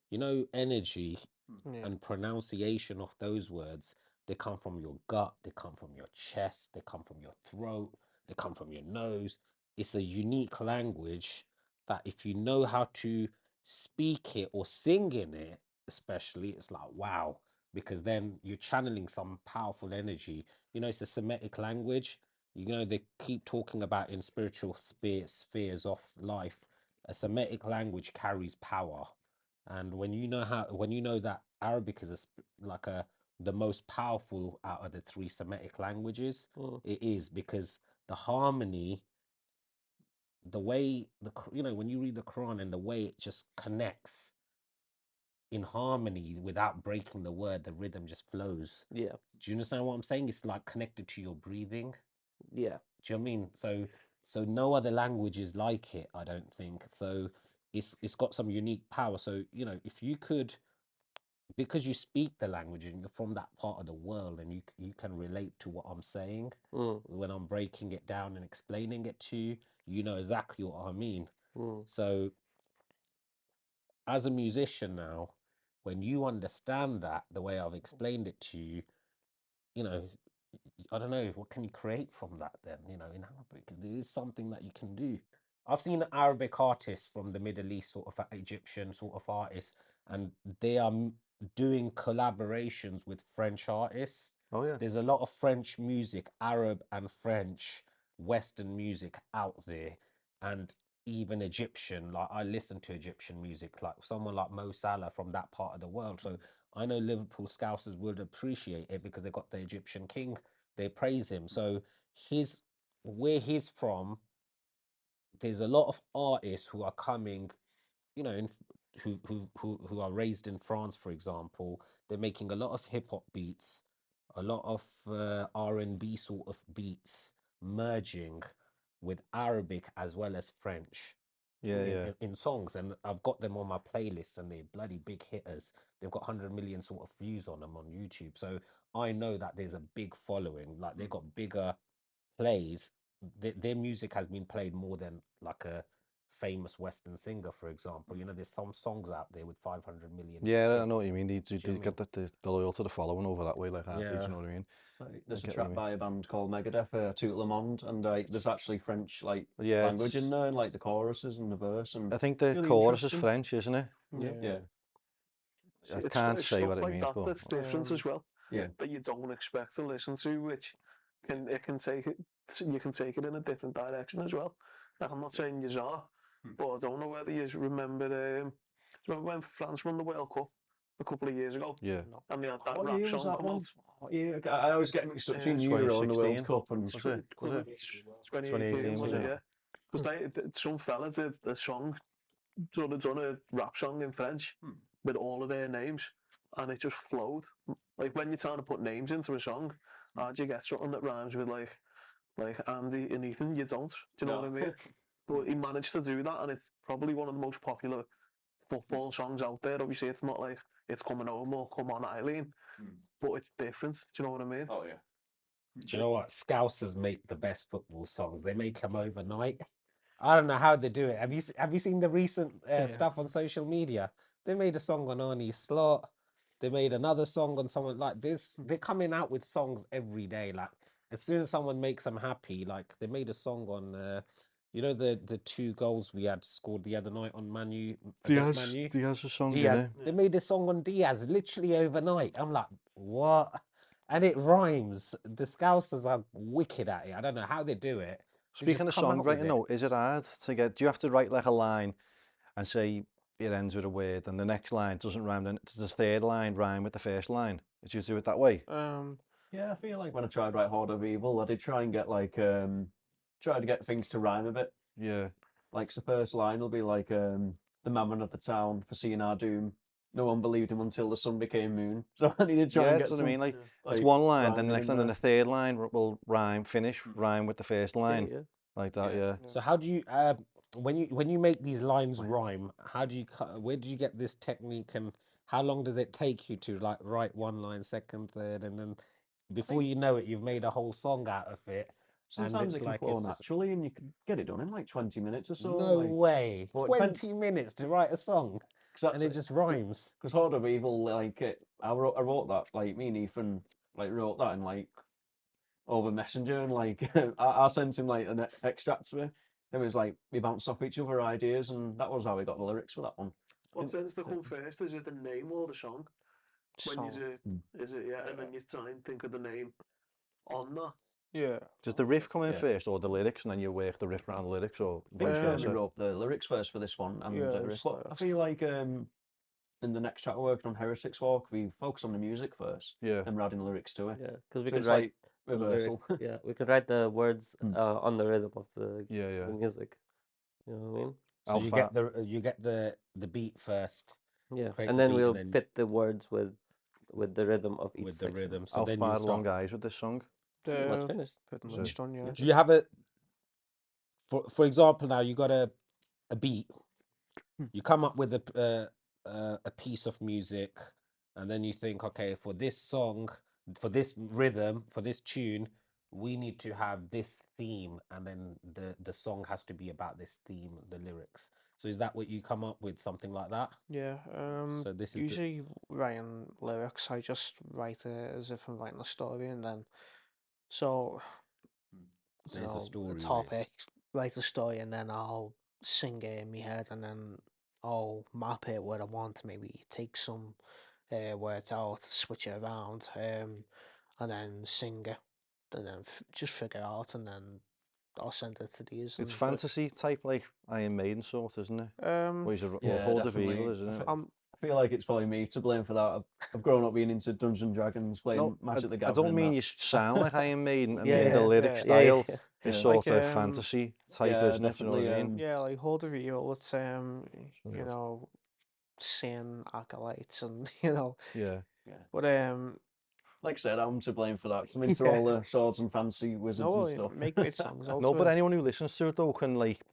S1: You know, energy
S2: Yeah,
S1: and pronunciation of those words, they come from your gut, they come from your chest, they come from your throat, they come from your nose. It's a unique language that if you know how to speak it or sing in it, especially, it's like wow, because then you're channeling some powerful energy. You know, it's a Semitic language. You know, they keep talking about in spiritual spheres of life, a Semitic language carries power. And when you know that Arabic is like the most powerful out of the three Semitic languages,
S4: Mm.
S1: it is because the harmony, the way when you read the Quran and the way it just connects in harmony without breaking the word, the rhythm just flows.
S4: Yeah,
S1: Do you understand what I'm saying? It's like connected to your breathing.
S4: yeah,
S1: Do you know what I mean? So no other language is like it, I don't think. So it's got some unique power. So, if you could, because you speak the language and you're from that part of the world and you can relate to what I'm saying
S4: mm,
S1: when I'm breaking it down and explaining it to you, you know exactly what I mean.
S4: mm,
S1: So as a musician now, when you understand that the way I've explained it to you, you know, I don't know, what can you create from that then, in Arabic? There is something that you can do. I've seen Arabic artists from the Middle East, sort of Egyptian sort of artists, and they are doing collaborations with French artists.
S5: Oh yeah.
S1: There's a lot of French music, Arab and French, Western music out there, and even Egyptian. Like I listen to Egyptian music, like someone like Mo Salah from that part of the world. So I know Liverpool Scousers would appreciate it because they got the Egyptian king. They praise him. So where he's from, there's a lot of artists who are coming, who are raised in France, for example. They're making a lot of hip hop beats, a lot of R&B sort of beats, merging with Arabic as well as French
S5: Yeah,
S1: in,
S5: yeah.
S1: in, in songs, and I've got them on my playlist, and they're bloody big hitters. They've got 100 million sort of views on them on YouTube. So I know that there's a big following. Like they've got bigger plays. Their music has been played more than like a famous Western singer, for example. There's some songs out there with 500 million
S5: Yeah, I
S1: hits.
S5: know what you mean. They
S1: Do you know what I
S5: get the loyal to the following over that way, like that. Do
S1: Yeah.
S5: you know what I mean?
S3: Like, there's a
S5: get what you
S3: track
S5: mean.
S3: by a band called Megadeth, Tout Le Monde, and there's actually French
S5: Yeah,
S3: language in there, and like the choruses and the verse, and
S5: I think the
S3: really
S5: chorus is
S3: interesting.
S5: French, isn't it?
S4: yeah.
S3: Yeah,
S5: I
S6: It's
S5: can't
S6: it's
S5: say
S6: stuff
S5: what it
S6: like
S5: means,
S6: that
S5: but
S6: that's different as well.
S3: yeah.
S6: That you don't expect to listen to, which can take it. You can take it in a different direction as well. Like I'm not saying you are, but I don't know whether you remember. Remember when France won the World Cup a couple of years ago,
S5: yeah.
S2: no.
S6: and they had that
S3: What
S6: rap
S3: year was
S6: song
S3: that
S6: come
S3: one?
S6: out.
S3: What year? I always get mixed up between
S6: It's
S3: Euro and the World
S5: 2016,
S3: Cup, and
S5: was it? Was it?
S6: 2018,
S5: 2018,
S6: was
S5: was
S6: it?
S5: it?
S6: Yeah, because some fella did a song, done a rap song in French with all of their names, and it just flowed. Like when you're trying to put names into a song, how do you get something that rhymes with like like Andy and Ethan, you don't. Do you know what I mean? But he managed to do that, and it's probably one of the most popular football songs out there. Obviously, it's not like It's Coming Home or Come On Eileen, but it's different. Do you know what I mean?
S3: Oh yeah.
S1: Do you know what? Scousers make the best football songs. They make them overnight. I don't know how they do it. Have you seen the recent stuff on social media? They made a song on Arnie Slot. They made another song on someone like this. They're coming out with songs every day. Like as soon as someone makes them happy, like they made a song on, you know, the 2 goals we had scored the other night on Manu against Manu.
S5: Diaz's song,
S1: Diaz.
S5: innit?
S1: They made a song on Diaz literally overnight. I'm like, what? And it rhymes. The Scousers are wicked at it. I don't know how they do it. They just
S5: Speaking of
S1: come out with
S5: songwriting,
S1: it.
S5: though, is it hard to get? Do you have to write like a line and say it ends with a word, and the next line doesn't rhyme? Then does the third line rhyme with the first line? Did you do it that way?
S3: Yeah, I feel like when I tried to write Horde of Evil, I did try and get like try to get things to rhyme a bit.
S5: Yeah.
S3: Like the first line will be like the madman of the town for seeing our doom. No one believed him until the sun became moon. So I needed to try
S5: Yeah,
S3: and
S5: that's
S3: get
S5: what I
S3: some
S5: mean. Like, it's
S3: like
S5: one line, then the
S3: rhyming
S5: next
S3: in
S5: line, then
S3: there.
S5: the third line will rhyme with the first line,
S4: yeah.
S5: like that.
S3: Yeah.
S5: Yeah.
S1: So how do you when you make these lines rhyme, how do you where do you get this technique, and how long does it take you to like write one line, second, third, and then before you know it, you've made a whole song out of it, and
S3: Sometimes
S1: it's
S3: it can
S1: like
S3: flow
S1: it's just
S3: naturally, and you can get it done in like 20 minutes or so.
S1: no
S3: Like,
S1: way,
S3: well, it depends
S1: 20 minutes to write a song,
S3: because
S1: and
S3: that's
S1: it just rhymes.
S3: because Horde of Evil, like I wrote that like me and Ethan like wrote that in like over Messenger, and like I sent him like an extract to me. It was like we bounced off each other ideas, and that was how we got the lyrics for that one.
S6: What tends to come first? Is it the name or the song? When you
S2: Song.
S6: is it and then you try and think of the name on that.
S2: Yeah.
S5: Does the riff come in
S3: Yeah.
S5: first, or the lyrics, and then you work the riff around the lyrics, or
S3: I think
S5: vice
S3: Chemi
S5: versa?
S3: wrote the lyrics first for this one, and
S2: Yeah, it's
S3: but I
S2: lyrics.
S3: feel like in the next track we're working on Heretics Walk, we focus on the music first,
S5: Yeah.
S3: then we're adding the lyrics to it.
S4: Yeah, because we
S3: So
S4: could
S3: it's
S4: write
S3: like
S4: the lyric.
S3: reversal.
S4: Yeah, we could write the words
S3: Hmm.
S4: on the rhythm of the
S5: Yeah.
S4: music. You know what I mean?
S1: So
S5: How far?
S1: you get the beat first,
S4: Yeah,
S1: create
S4: and
S1: the
S4: then
S1: beat, and
S4: we'll
S1: then
S4: fit the words with the rhythm of each
S1: with the
S4: section.
S1: rhythm. So
S5: How
S1: then
S5: far
S1: you
S5: along
S1: start.
S5: guys with this song?
S4: Pretty much finished.
S2: Pretty
S5: So-
S2: much done, yeah.
S1: Do you have a for example now you got a beat, you come up with a piece of music, and then you think, okay, for this song, for this rhythm, for this tune, we need to have this theme, and then the song has to be about this theme, the lyrics. So is that what you come up with, something like that?
S2: Yeah.
S1: So this is the
S2: Usually writing lyrics, I just write it as if I'm writing a story, and then so you
S1: there's a
S2: know, a
S1: story with it.
S2: topic, write a story, and then I'll sing it in my head, and then I'll map it where I want. Maybe take some words out, switch it around, and then sing it, and then just figure it out, and then I'll send it to these.
S5: It's
S2: And
S5: fantasy type, like Iron Maiden sort, isn't it? Or is it
S3: Yeah,
S5: Horde of
S3: definitely.
S5: Evil, isn't it?
S3: I feel like it's probably me to blame for that. I've grown up being into Dungeons and Dragons, playing
S5: No,
S3: Magic the
S5: I
S3: Gathering.
S5: don't
S3: and
S5: mean
S3: that.
S5: you sound like Iron Maiden. I
S4: Yeah,
S5: mean the
S4: yeah,
S5: lyric
S2: yeah.
S5: style
S4: yeah.
S5: is
S3: Yeah.
S5: sort
S2: Like,
S5: of fantasy type,
S3: Yeah,
S5: isn't it? Do you know what I
S3: definitely,
S5: mean?
S2: yeah, like Hold of Evil, it's you
S5: Yes.
S2: know, seeing acolytes and
S5: Yeah.
S2: but
S3: Like I said, I'm to blame for that. 'Cause I'm into
S2: Yeah.
S3: all the swords and fancy wizards
S2: no,
S3: and stuff.
S2: make great songs
S5: No,
S2: also.
S5: but anyone who listens to it though can like,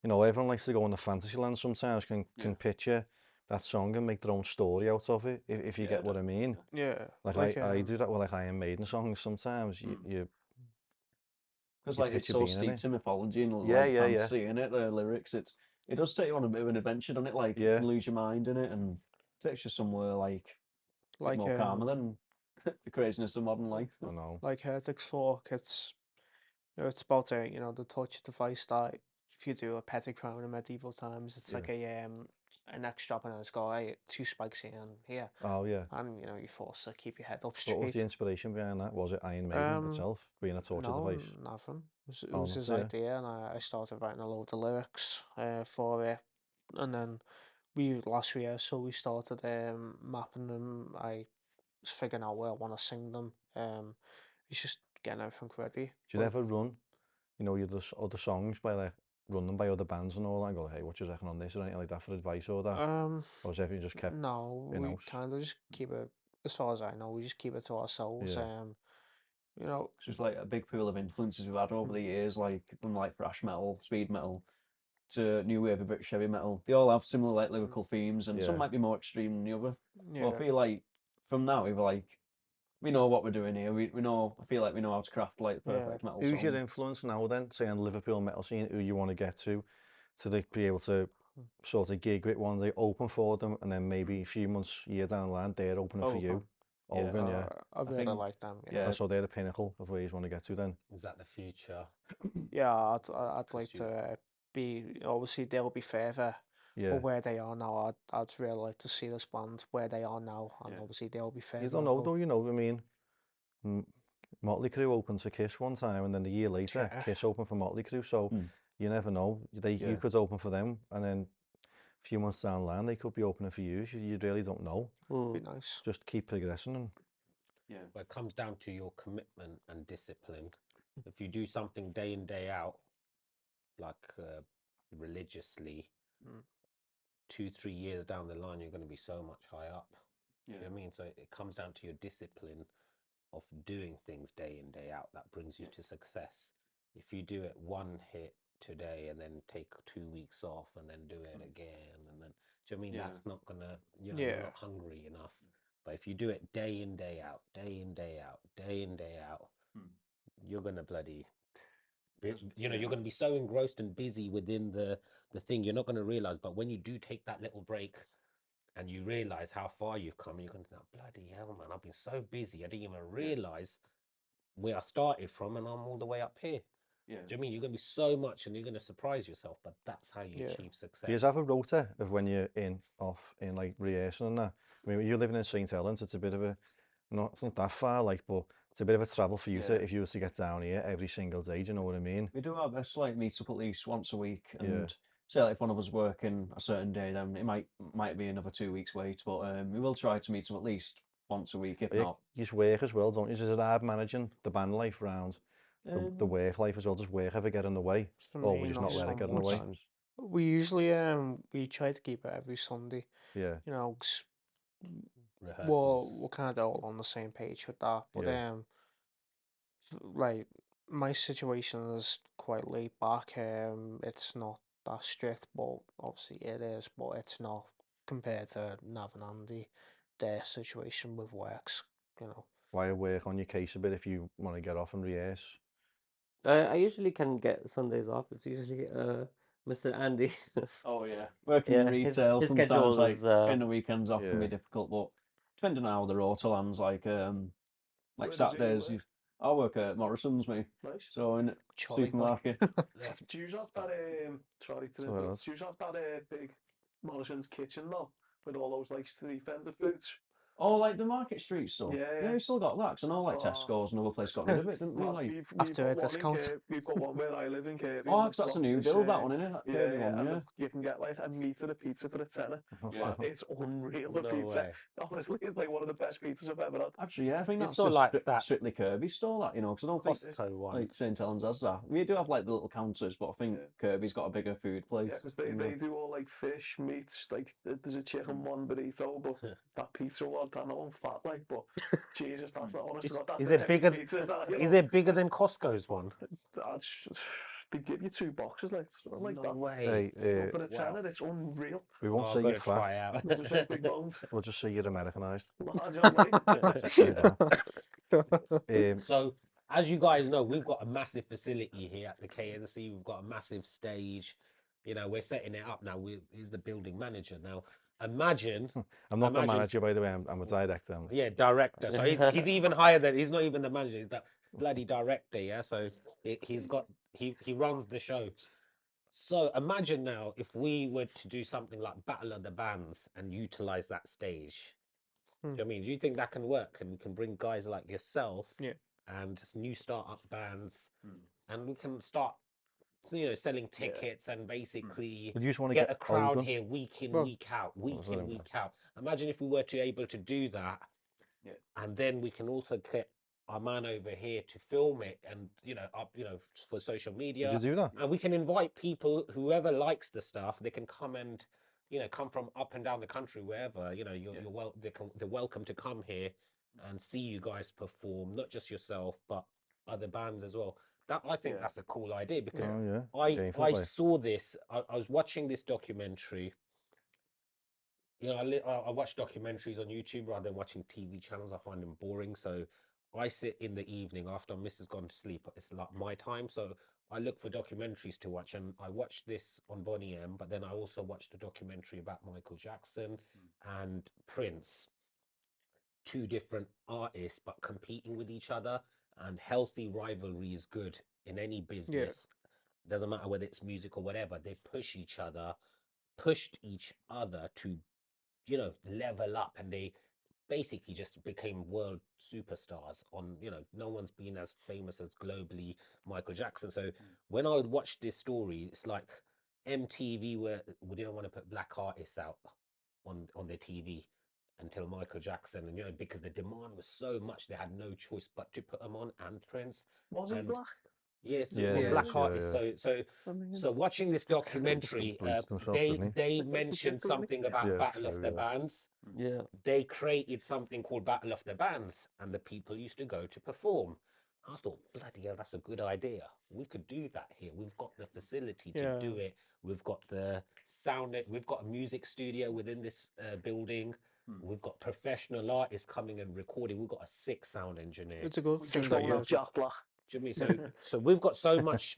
S5: everyone likes to go in the fantasy land sometimes. Can picture that song and make their own story out of it. If you
S3: Yeah,
S5: get what I mean.
S2: Yeah,
S5: Like I do that with like Iron Maiden songs sometimes. You
S3: Because
S5: you
S3: like it's
S5: picture
S3: so
S5: being in it.
S3: steeped in mythology and
S5: Yeah,
S3: like
S5: yeah, yeah.
S3: fantasy in it, the lyrics. It does take you on a bit of an adventure, doesn't it? Like you
S5: Yeah.
S3: can lose your mind in it and takes you somewhere like a bit
S2: like
S3: more calmer than the craziness of modern life.
S5: I know.
S2: like Heretics Fork, it's it's about the touch device that if you do a petty crown in medieval times, it's like an X drop and it's got like, two spikes here and here,
S5: Oh yeah.
S2: and you're forced to keep your head up
S5: What was
S2: straight.
S5: the inspiration behind that? Was it Iron Maiden itself being a torture
S2: No,
S5: device?
S2: nothing. It
S5: Oh,
S2: was
S5: not
S2: his
S5: yeah.
S2: idea, and I started writing a load of lyrics for it, and then last year, so we started mapping them. I was figuring out where I want to sing them. It's just getting everything ready.
S5: Do you ever run, your other songs by like run them by other bands and all that and go, hey, what you reckon on this or anything like that for advice or that? Or is everything just kept
S2: No, we
S5: in-house?
S2: kind of just keep it, as far as I know, we just keep it to ourselves.
S5: Yeah.
S2: You know,
S3: It's just like a big pool of influences we've had over the years, like from like thrash metal, speed metal, to new wave of British heavy metal. They all have similar like lyrical themes, and some
S5: Yeah.
S3: might be more extreme than the other. But I
S2: yeah,
S3: feel like from now we've like we know what we're doing here. We know. I feel like we know how to craft like the
S2: yeah.
S3: perfect metal
S5: Who's your
S3: song.
S5: influence now then, say on the Liverpool metal scene, who you want to get to like, be able to sort of gig with one day, open for them, and then maybe a few months, year down the line, they're opening for you.
S3: Yeah.
S5: Ogun, yeah.
S2: I really
S3: think-
S2: like them. Yeah,
S3: Yeah,
S5: So they're the pinnacle of where you want to get to then.
S1: Is that the future?
S2: yeah. I'd like
S1: you-
S2: to be. Obviously, they'll be further.
S5: Yeah.
S2: But where they are now, I'd really like to see this band where they are now, and
S3: Yeah.
S2: obviously they'll be further.
S5: You don't
S2: I
S5: know
S2: hope.
S5: though, you know, I mean, Motley Crue opened for Kiss one time, and then a year later,
S2: Yeah.
S5: Kiss opened for Motley Crue, so
S3: Mm.
S5: you never know. You
S3: Yeah.
S5: could open for them, and then a few months down the line, they could be opening for you. You really don't know.
S2: Be nice.
S5: Just keep progressing and
S3: yeah,
S1: Well, it comes down to your commitment and discipline. If you do something day in, day out, like religiously,
S6: Mm.
S1: 2-3 years down the line, you're going to be so much higher up.
S3: yeah,
S1: You know what I mean? So it comes down to your discipline of doing things day in, day out. That brings you to success. If you do it one hit today and then take 2 weeks off and then do it again, and then, do you know what I mean?
S3: Yeah.
S1: That's not gonna, you're
S2: Yeah.
S1: not hungry enough. But if you do it day in, day out, day in, day out, day in, day out, you're gonna bloody, you're gonna be so engrossed and busy within the thing, you're not gonna realize. But when you do take that little break and you realize how far you've come, and you're going to think, bloody hell, man, I've been so busy, I didn't even realize where I started from, and I'm all the way up here.
S3: yeah.
S1: Do you know what I mean? You're going to be so much, and you're going to surprise yourself, but that's how you
S2: Yeah.
S1: achieve success.
S5: do you have a rota of when you're off in like rehearsal and that? I mean, you're living in St Helens, it's a bit of a, it's not that far, like, but it's a bit of a travel for you to, if you were to get down here every single day, do you know what I mean?
S3: We do our best, like meet up at least once a week, and
S5: Yeah.
S3: say like if one of us working a certain day, then it might be another 2 weeks wait. But we will try to meet up at least once a week, if not.
S5: You just work as well, don't you? Is it hard managing the band life around the work life as well? Does work ever get in the way?
S2: For
S5: Or
S2: me,
S5: we just
S2: not
S5: not let
S2: so
S5: it get in the way?
S2: much. We usually we try to keep it every Sunday.
S5: Yeah.
S2: You know, 'cause
S1: Rehearsals.
S2: we're kind of all on the same page with that. But
S5: Yeah.
S2: like my situation is quite laid back. It's not that strict, but obviously it is. But it's not compared to Nav and Andy. Their situation with works, you know.
S5: Why work on your case a bit if you want to get off and rehearse?
S4: I usually can get Sundays off. It's usually Mr. Andy.
S3: Oh yeah, working
S4: Yeah,
S3: in retail
S4: his
S3: sometimes
S4: schedule
S3: like
S4: is
S3: getting the weekends off can be
S5: Yeah.
S3: difficult, but depending on how the rota lands, like
S6: Where does it
S3: Saturdays,
S6: work?
S3: I work at Morrison's, me.
S6: Nice.
S3: So in
S2: Jolly boy.
S3: supermarket.
S6: Do you have that sorry to
S5: So
S6: interrupt,
S5: else.
S6: do you have that big Morrison's kitchen though? With all those like street vendor foods?
S3: Oh, like the Market Street stuff.
S6: Yeah.
S3: We still got that. 'Cause I know like
S6: Oh.
S3: Tesco's and other places got rid of it, didn't they?
S6: Well,
S3: Like,
S6: we've
S2: After a
S6: got one in
S2: discount.
S6: Kirby, we've got one where I live in Kirby.
S3: oh,
S6: and
S3: that's a
S6: got
S3: new
S6: this,
S3: build, that one, innit? That
S6: Yeah,
S3: Kirby
S6: yeah,
S3: one,
S6: and
S3: yeah.
S6: you can get like a meat and a pizza for a tenner.
S3: Yeah.
S6: It's unreal, the
S1: No
S6: pizza.
S1: way.
S6: Honestly, it's like one of the best pizzas I've ever had.
S3: Actually, yeah, I think
S1: It's
S3: that's
S1: not
S3: just
S1: like that
S3: strictly Kirby's store, that, you know, because I don't think
S1: Costco one.
S3: like St Helens has that. We do have like the little counters, but I think
S6: Yeah.
S3: Kirby's got a bigger food place.
S6: Yeah, because they do all like fish, meats, like there's a chicken one burrito, but that pizza one, I know I'm fat like, but Jesus, that's not honest. That's
S1: Is
S6: a
S1: it
S6: heavy
S1: bigger?
S6: pizza, that, you
S1: Is
S6: know.
S1: it bigger than Costco's one?
S6: They give you 2 boxes like
S1: No
S6: that.
S1: way.
S5: Hey,
S6: But for the
S1: Wow.
S6: tenner, it's unreal.
S5: we won't
S1: Oh,
S5: say
S1: I've
S5: you're
S1: got to try
S5: fat.
S1: out.
S6: Not to say big bones.
S5: We'll just say you're Americanized.
S6: Large, aren't
S5: Say that.
S1: So, as you guys know, we've got a massive facility here at the KNC. We've got a massive stage. You know, we're setting it up now. He's the building manager now. Imagine,
S5: I'm not the
S1: Imagine-
S5: manager, by the way. I'm a director.
S1: yeah, director. So he's even higher than, he's not even the manager. He's that bloody director. Yeah. So he runs the show. So imagine now if we were to do something like Battle of the Bands and utilize that stage. Do you know what I mean? Do you think that can work? And we can bring guys like yourself
S2: Yeah.
S1: and just new startup bands, and we can start, selling tickets and basically
S5: Would you just want to
S1: get a crowd
S5: Ogun?
S1: here week in,
S2: Well,
S1: week out, week
S5: what
S1: in,
S5: I'm-
S1: week out. Imagine if we were to able to do that,
S3: Yeah.
S1: and then we can also get our man over here to film it and for social media.
S5: Would you do that?
S1: And we can invite people, whoever likes the stuff, they can come and, come from up and down the country, wherever, they're welcome to come here and see you guys perform, not just yourself, but other bands as well. That I think that's a cool idea because
S5: Oh yeah.
S1: I
S5: Gameful,
S1: I
S5: like.
S1: saw this. I was watching this documentary. You know, I watch documentaries on YouTube rather than watching TV channels. I find them boring. So I sit in the evening after Mrs. gone to sleep. It's like my time. So I look for documentaries to watch, and I watched this on Bonnie M. But then I also watched a documentary about Michael Jackson and Prince, two different artists but competing with each other. And healthy rivalry is good in any business. Doesn't matter whether it's music or whatever. They push each other, pushed each other to, you know, level up, and they basically just became world superstars. On, you know, no one's been as famous as globally Michael Jackson. So when I would watch this story, it's like MTV we didn't want to put black artists out on their TV until Michael Jackson, and you know, because the demand was so much, they had no choice but to put them on, and Prince.
S6: Was he
S1: And
S6: black?
S1: yes,
S5: Yeah,
S1: well,
S5: he
S1: black
S5: was, yeah,
S1: artists.
S5: yeah.
S6: I mean,
S1: So watching this documentary,
S5: Bleached himself,
S1: they
S5: didn't
S1: they
S6: like the
S1: mentioned
S6: Joker, really?
S1: something about
S5: Yeah,
S1: Battle of
S5: so
S1: the
S5: yeah.
S1: Bands.
S4: Yeah.
S1: They created something called Battle of the Bands, and the people used to go to perform. I thought, bloody hell, that's a good idea. We could do that here. We've got the facility to do it. We've got the sound. We've got a music studio within this building. We've got professional artists coming and recording. We've got a sick sound engineer.
S2: It's a good
S6: We
S2: thing
S6: just
S2: that
S6: don't
S2: you
S6: have Jack Black.
S1: Do you know what I mean? So we've got so much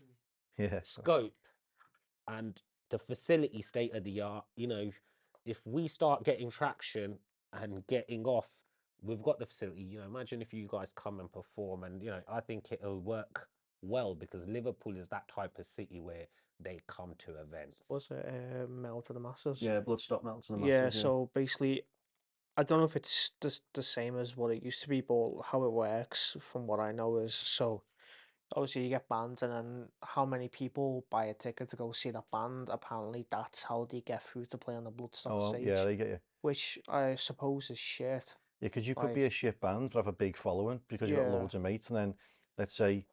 S5: Yeah.
S1: scope and the facility state of the art. You know, if we start getting traction and getting off, we've got the facility. You know, imagine if you guys come and perform, and you know, I think it'll work well because Liverpool is that type of city where they come to events.
S2: was it Mel to the Masses.
S3: Yeah, Bloodstock Melts and the
S2: Yeah,
S3: Masses.
S2: so basically, I don't know if it's the same as what it used to be, but how it works, from what I know, is so obviously you get bands, and then how many people buy a ticket to go see that band. Apparently, that's how they get through to play on the Bloodstock
S5: Oh,
S2: stage,
S5: yeah, they get you.
S2: which I suppose is shit.
S5: Yeah, because you could be
S2: Like,
S5: a shit band but have a big following because you've got
S2: yeah,
S5: loads of mates, and then let's say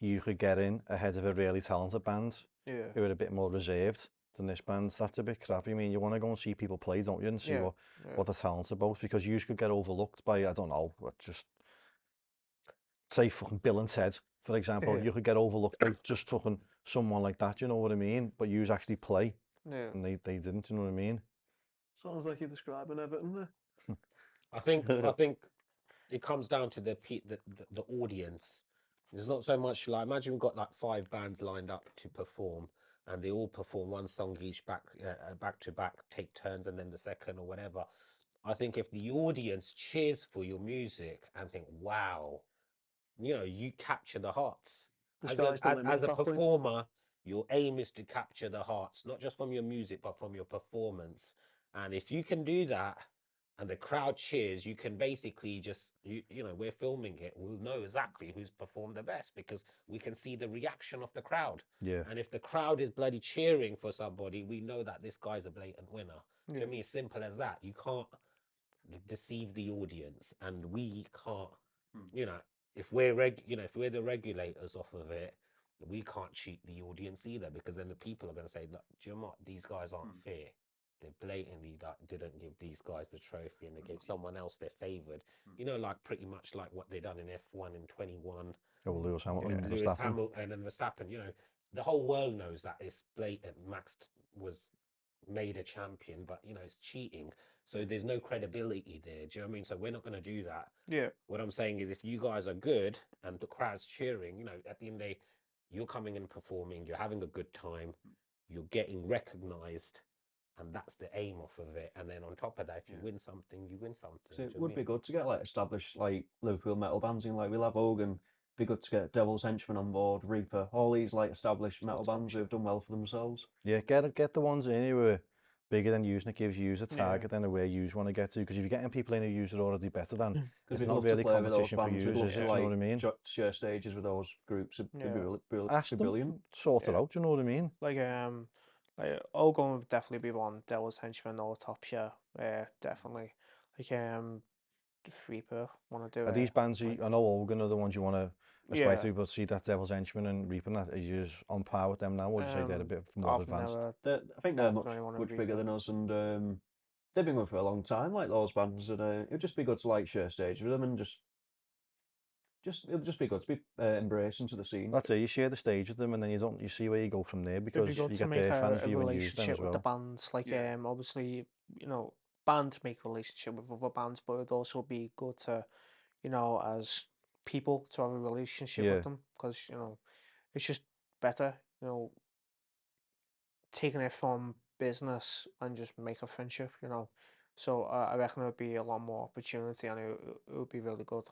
S5: you could get in ahead of a really talented band
S2: yeah,
S5: who are a bit more reserved than this band. That's a bit crap. I mean, you want to go and see people play, don't you, and see
S2: yeah,
S5: what they're talented about, because you could get overlooked by, I don't know, just say fucking Bill and Ted, for example.
S2: yeah,
S5: You could get overlooked by just fucking someone like that, you know what I mean? But you actually play,
S2: yeah,
S5: and they didn't, you know what I mean?
S6: Sounds like you're describing everything there.
S1: I think it comes down to the audience. There's not so much like, imagine we've got like 5 bands lined up to perform, and they all perform one song each back to back, take turns, and then the second or whatever. I think if the audience cheers for your music and think, wow, you know, you capture the hearts.
S6: The
S1: As
S6: sky's the limit
S1: as
S6: at
S1: a
S6: that point.
S1: performer, your aim is to capture the hearts, not just from your music, but from your performance. And if you can do that and the crowd cheers, you can basically just, you know, we're filming it, we'll know exactly who's performed the best because we can see the reaction of the crowd.
S5: Yeah.
S1: And if the crowd is bloody cheering for somebody, we know that this guy's a blatant winner. Do you know what I
S2: yeah,
S1: mean? Simple as that. You can't deceive the audience, and we can't, you know, if if we're the regulators off of it, we can't cheat the audience either, because then the people are going to say, look, do you know what, these guys aren't fair. They blatantly didn't give these guys the trophy, and they gave someone else their favored. You know, like pretty much like what they done in F1 in 21
S5: Oh, Lewis Hamilton,
S1: with Lewis
S5: Verstappen.
S1: Hamilton and Verstappen. You know, the whole world knows that it's blatant. Max was made a champion, but you know, it's cheating. So there's no credibility there. Do you know what I mean? So we're not going to do that.
S2: yeah,
S1: What I'm saying is, if you guys are good and the crowd's cheering, you know, at the end of the day, you're coming and performing, you're having a good time, you're getting recognized, and that's the aim off of it. And then on top of that, if you win something, you win something.
S3: So
S1: Do
S3: it
S1: you know what I
S3: would be
S1: mean?
S3: good to get like established like Liverpool metal bands in, like we'll have Hogan. Be good to get Devil's Henchman on board, Reaper, all these like established metal bands who've done well for themselves.
S5: Yeah, get the ones in who are bigger than using it, gives you a
S2: yeah,
S5: target then of where you want to get to. Because if you're getting people in who use it already better than,
S3: Because
S5: it's
S3: we'd
S5: not
S3: love to
S5: really
S3: play with those
S5: competition for
S3: bands.
S5: you,
S3: We'd love
S5: is it?
S3: to
S5: Do you know what I
S3: like
S5: mean?
S3: share stages with those groups. It'd be
S2: yeah.
S5: Ask them,
S3: brilliant.
S5: sort it
S2: Yeah.
S5: out, do you know what I mean?
S2: Like Ogon would definitely be one. Devil's Henchman or Top Share, definitely. Like the Reaper want to do
S5: Are these
S2: it.
S5: bands,
S2: Like,
S5: I know Organ are the ones you want to aspire
S2: yeah,
S5: to, but see that Devil's Henchman and Reaping, that, are you on par with them now, or would you say they're a bit more
S2: I've
S5: advanced?
S2: never
S3: I think they're
S2: talked
S3: much
S2: to anyone in
S3: bigger
S2: Reaper.
S3: than us, and they've been going for a long time, like those bands, and it'd just be good to like share stage with them and just it'd just be good to be embraced into the scene.
S5: That's it. You share the stage with them, and then you see where you go from there
S2: It'd
S5: because
S2: be good
S5: you
S2: to
S5: get
S2: make
S5: their fans
S2: a
S5: view and use them
S2: relationship
S5: as
S2: with the
S5: well.
S2: bands. Like,
S6: Yeah.
S2: obviously, bands make relationship with other bands, but it'd also be good to, as people, to have a relationship
S5: Yeah.
S2: with them, because it's just better, taking it from business and just make a friendship. So I reckon it would be a lot more opportunity, and it would be really good,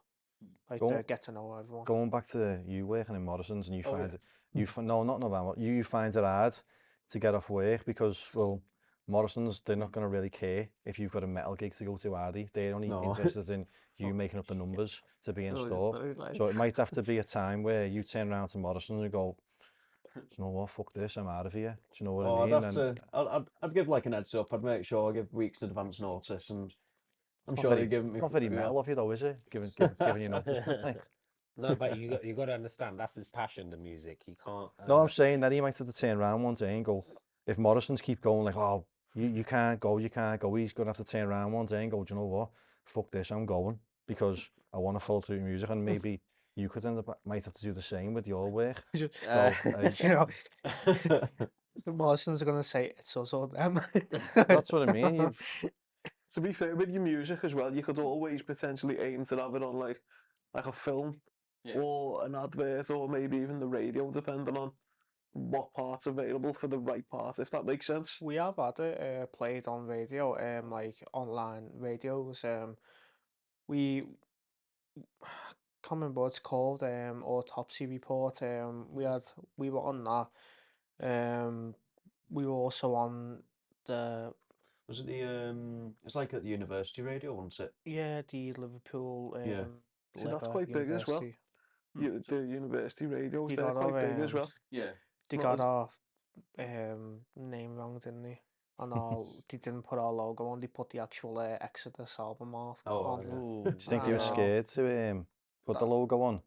S2: like
S5: Go
S2: to
S5: on.
S2: get to know everyone.
S5: Going back to you working in Morrison's and you
S6: Oh,
S5: find
S6: yeah.
S5: no, not November, you find it hard to get off work because, well, Morrison's, they're not going to really care if you've got a metal gig to go to, are they? They're only
S3: No.
S5: interested in you making up the numbers to be in
S4: Oh,
S5: store.
S4: sorry, lads.
S5: So it might have to be a time where you turn around to Morrison's and go, "Do you know what, fuck this, I'm out of here." Do you know what I
S3: Oh,
S5: mean?
S3: I'd have to. I'd give like an heads up. I'd make sure I give weeks advance notice, and I'm
S5: It's
S3: sure they give me.
S5: not very
S3: yeah.
S5: metal of you though, is it? Giving you notice.
S1: No, but you got to understand that's his passion, the music. He can't.
S5: No, I'm saying that he might have to turn around one day and go, if Morrison's keep going like, oh, you can't go, he's going to have to turn around one day and go, do you know what? Fuck this, I'm going because I want to follow through music, and maybe you could might have to do the same with your work. So,
S2: The Morrisons are gonna say it's us or them.
S5: that's what I mean.
S6: To be fair, with your music as well, you could always potentially aim to have it on like a film or an advert or maybe even the radio, depending on what part's available for the right part, if that makes sense.
S2: We have had it played on radio, like online radios. We can't remember what it's called, Autopsy Report. We were on that. We were also on the
S3: Was it the It's like at the university radio, wasn't it?
S2: the Liverpool
S3: Yeah.
S6: See, that's
S2: Liver
S6: quite big as well.
S2: University.
S6: The university radios,
S2: They
S6: they're
S2: got
S6: quite
S2: our
S6: big as well.
S3: Yeah.
S2: they
S6: not
S2: got
S6: as-
S2: our name wrong, didn't they? And they didn't put our logo on. They put the actual Exodus album art
S3: Oh,
S2: on.
S3: yeah.
S4: Ooh,
S5: Do you think he was
S2: Yeah.
S5: scared to put the
S2: That-
S5: logo on?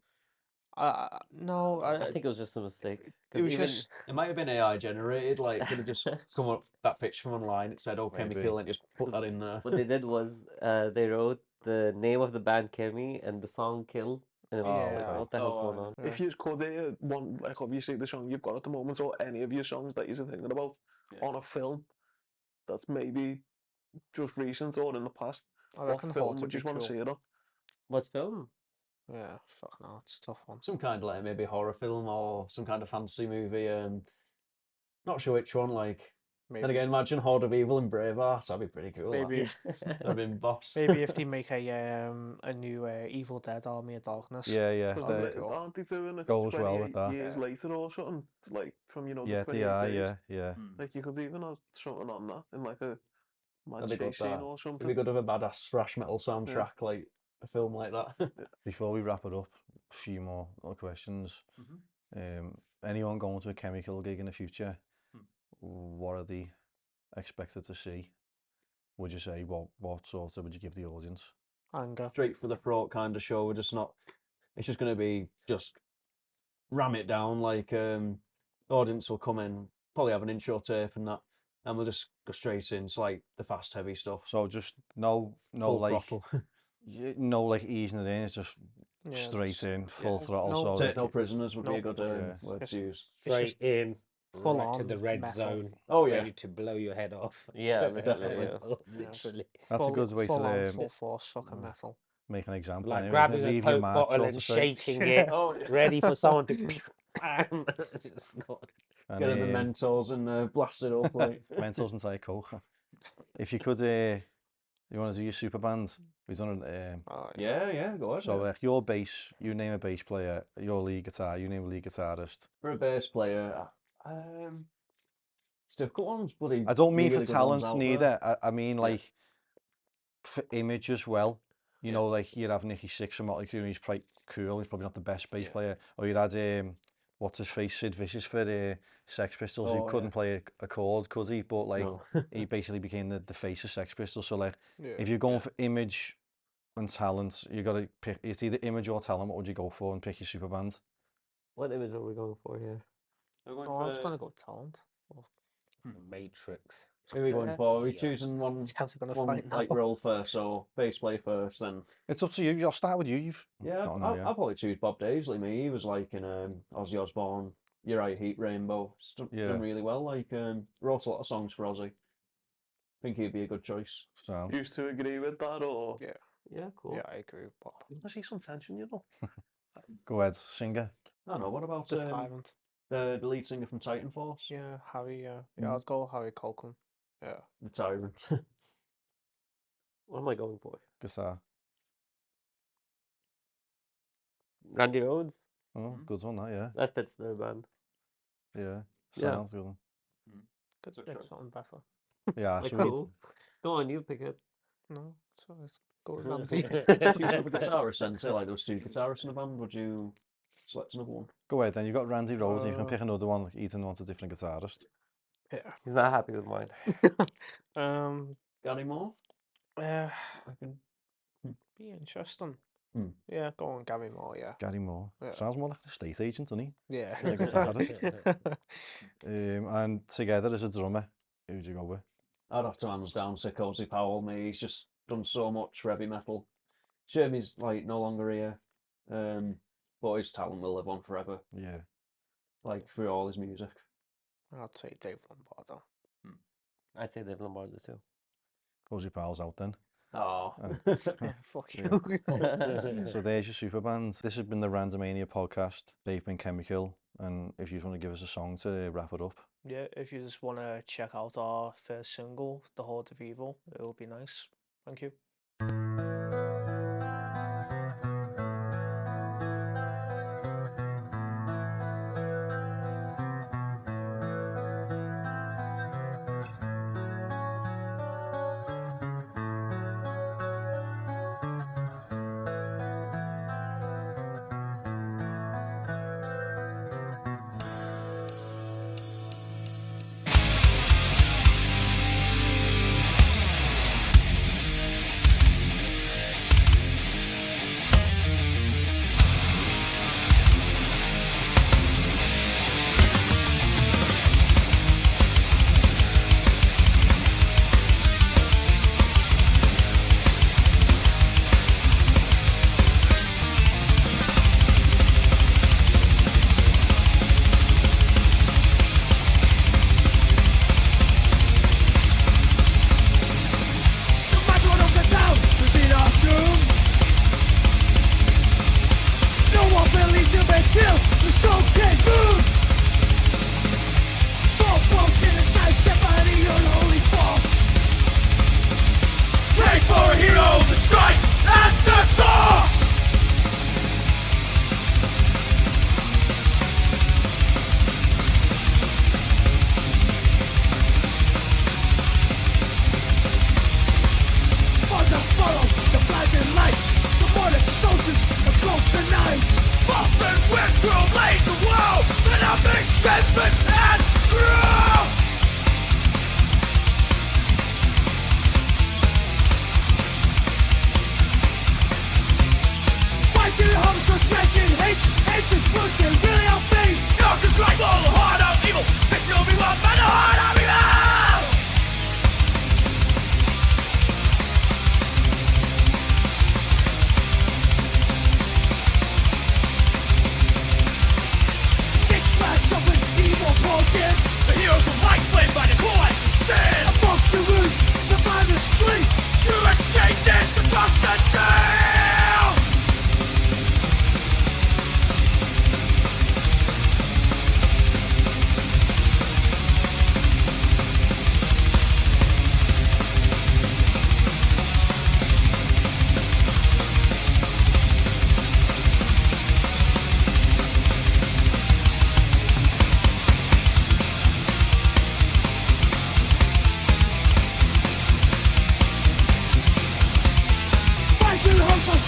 S2: No,
S4: I think it was just a mistake.
S2: it
S4: Because
S2: was
S4: even
S2: just
S3: It might have been AI generated. Like, it could have just come up that picture from online. It said, "Oh,
S5: Maybe.
S3: Chemi-KIll," and just put that in there.
S4: what they did was they wrote the name of the band Chemi and the song Kill, and it was just like,
S2: Yeah.
S4: what the hell's
S3: Oh,
S4: going
S3: yeah.
S4: on?
S6: If you could hear one, like obviously the song you've got at the moment, or any of your songs that you're thinking about on a film that's maybe just recent or in the past,
S2: I
S6: what
S2: reckon
S6: film
S2: Hot to
S6: would
S2: be
S6: you want to
S2: cool.
S6: see it on?
S4: What film?
S2: Yeah, fuck no, it's a tough one.
S3: Some kind of like maybe horror film or some kind of fantasy movie. Not sure which one. Like, then
S2: Maybe
S3: again, imagine Horde of Evil and Braveheart. That'd be pretty cool.
S2: maybe
S3: That'd be boss.
S2: maybe if they make a new Evil Dead Army of Darkness.
S5: Yeah,
S6: Because
S2: That'd be
S5: they
S2: cool.
S6: aren't they doing it
S5: goes well with
S6: 28
S5: that.
S6: years later or something? Like from the
S5: Yeah,
S6: 28
S5: they are.
S6: days.
S5: Yeah.
S6: Like you could even have something on that in like a mad
S3: That'd be good.
S6: chase scene
S3: That.
S6: or
S3: It'd
S6: something.
S3: be good of a badass thrash metal soundtrack, like a film like that.
S5: Before we wrap it up, a few more little questions. Anyone going to a Chemi-KIll gig in the future? What are they expected to see? Would you say what sort of would you give the audience?
S2: Anger.
S3: Straight for the throat kind of show. We're just not. It's just going to be just ram it down. Like the audience will come in, probably have an intro tape and that, and we'll just go straight in. It's like the fast, heavy stuff.
S5: So just no
S3: Full
S5: like
S3: throttle.
S5: no like easing it in. It's just
S2: Yeah,
S5: straight in, full throttle.
S2: no-
S5: so
S3: Take no prisoners would be
S2: no-
S3: a good
S5: yeah.
S3: word
S2: It's
S3: to use.
S2: It's
S1: Straight
S2: just
S1: in,
S2: full
S1: right to
S2: on
S1: the red
S2: metal.
S1: zone.
S3: Oh, yeah.
S1: Ready to blow your head off.
S4: Yeah, literally,
S3: Definitely.
S4: yeah.
S1: Literally.
S5: That's a good way
S2: full on,
S5: to
S2: full force fucking metal.
S5: make an example.
S1: Like
S5: anyway, isn't it?
S1: grabbing a
S5: Leave your
S1: Coke
S5: mark,
S1: bottle
S5: so
S1: and
S5: to say.
S1: shaking it,
S3: Oh, yeah.
S1: ready for someone to bam. Just got-
S5: And,
S3: Get the Mentos and blast it up. Like.
S5: Mentals and Diet Coke. If you could, you want to do your super band? We've done it.
S2: Oh,
S3: Yeah, go ahead.
S5: So your bass, you name a bass player. Your lead guitar, you name a lead guitarist.
S3: For a bass player, it's difficult ones, bloody.
S5: I don't mean
S3: really
S5: for
S3: good ones
S5: talent
S3: out there.
S5: neither. I mean like for image as well. You know, like you'd have Nicky Six from Motley Crue, and he's quite cool. He's probably not the best bass player. Or you'd had what's his face, Sid Vicious for Sex Pistols, who
S3: Oh,
S5: couldn't play a chord, could he? But like
S3: No.
S5: he basically became the face of Sex Pistols. So like
S2: yeah.
S5: if you're going for image and talent, you got to pick. It's either image or talent. What would you go for and pick your super band?
S4: What image are we going for here?
S2: No, I was gonna go talent.
S1: Matrix.
S3: Who are we going
S2: Yeah.
S3: for? Are we
S1: Yeah.
S3: choosing one,
S2: How's it gonna
S3: one
S2: fight now?
S3: like role first, or bass play first? Then
S5: It's up to you. I'll start with you. You've
S3: yeah,
S5: not
S3: I'll,
S5: know,
S3: I'll probably choose Bob Daisley. Me, he was like in Ozzy Osbourne, Uriah Heep, Rainbow.
S5: Yeah.
S3: Done really well. Like wrote a lot of songs for Ozzy. Think he'd be a good choice.
S5: So
S6: Used to agree with that, or
S2: Yeah,
S4: Yeah, cool.
S2: yeah, I agree with Bob.
S6: I see some tension, you know.
S5: go ahead, singer.
S3: I don't know. What about
S2: The Tyrant.
S3: the lead singer from Titan Force?
S2: Yeah, Harry. Yeah,
S3: Mm.
S2: I'll go Harry Colkin. Yeah.
S3: The Tyrant.
S4: What am I going for?
S5: Guitar.
S4: Randy Rhodes?
S5: Oh, good one, that, yeah.
S4: That fits their band.
S5: Yeah.
S4: Yeah.
S5: Sounds good one.
S2: Could
S3: Good
S2: pick
S3: choice.
S2: something better.
S5: Yeah,
S4: Like,
S5: so we-
S4: cool. Go on, you pick it.
S2: No, so let's go with Randy.
S3: Choose another guitarist then. Say like there was 2 guitarists in a band. Would you select another one?
S5: go ahead then. You've got Randy Rhodes, and you can
S2: Uh,
S5: pick another one. Like Ethan wants a different guitarist.
S2: Yeah.
S4: He's not happy with mine.
S3: Gary Moore?
S2: Uh,
S3: I can.
S2: be interesting.
S3: Hmm.
S2: Yeah, go on Gary Moore. Yeah.
S5: Gary Moore.
S2: Yeah.
S5: Sounds more like an estate agent, doesn't he?
S2: Yeah.
S5: Yeah, guitarist. And together as a drummer, who'd you go with?
S3: I'd have to hands down say Cozy Powell. Me, he's just done so much for heavy metal. Shame he's like no longer here. But his talent will live on forever.
S5: Yeah.
S3: Like through all his music.
S2: I'd say Dave Lombardo.
S4: I'd say Dave Lombardo too.
S5: Cozy Powell's out then.
S3: Oh.
S2: Yeah, fuck
S5: Yeah.
S2: you.
S5: So there's your super band. This has been the Randomania podcast. They've been Chemi-KIll. And if you just want to give us a song to wrap it up.
S2: Yeah, if you just want to check out our first single, The Horde of Evil, it will be nice. Thank you.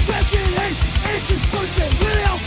S7: Stretching hate, ancient bullshit, really out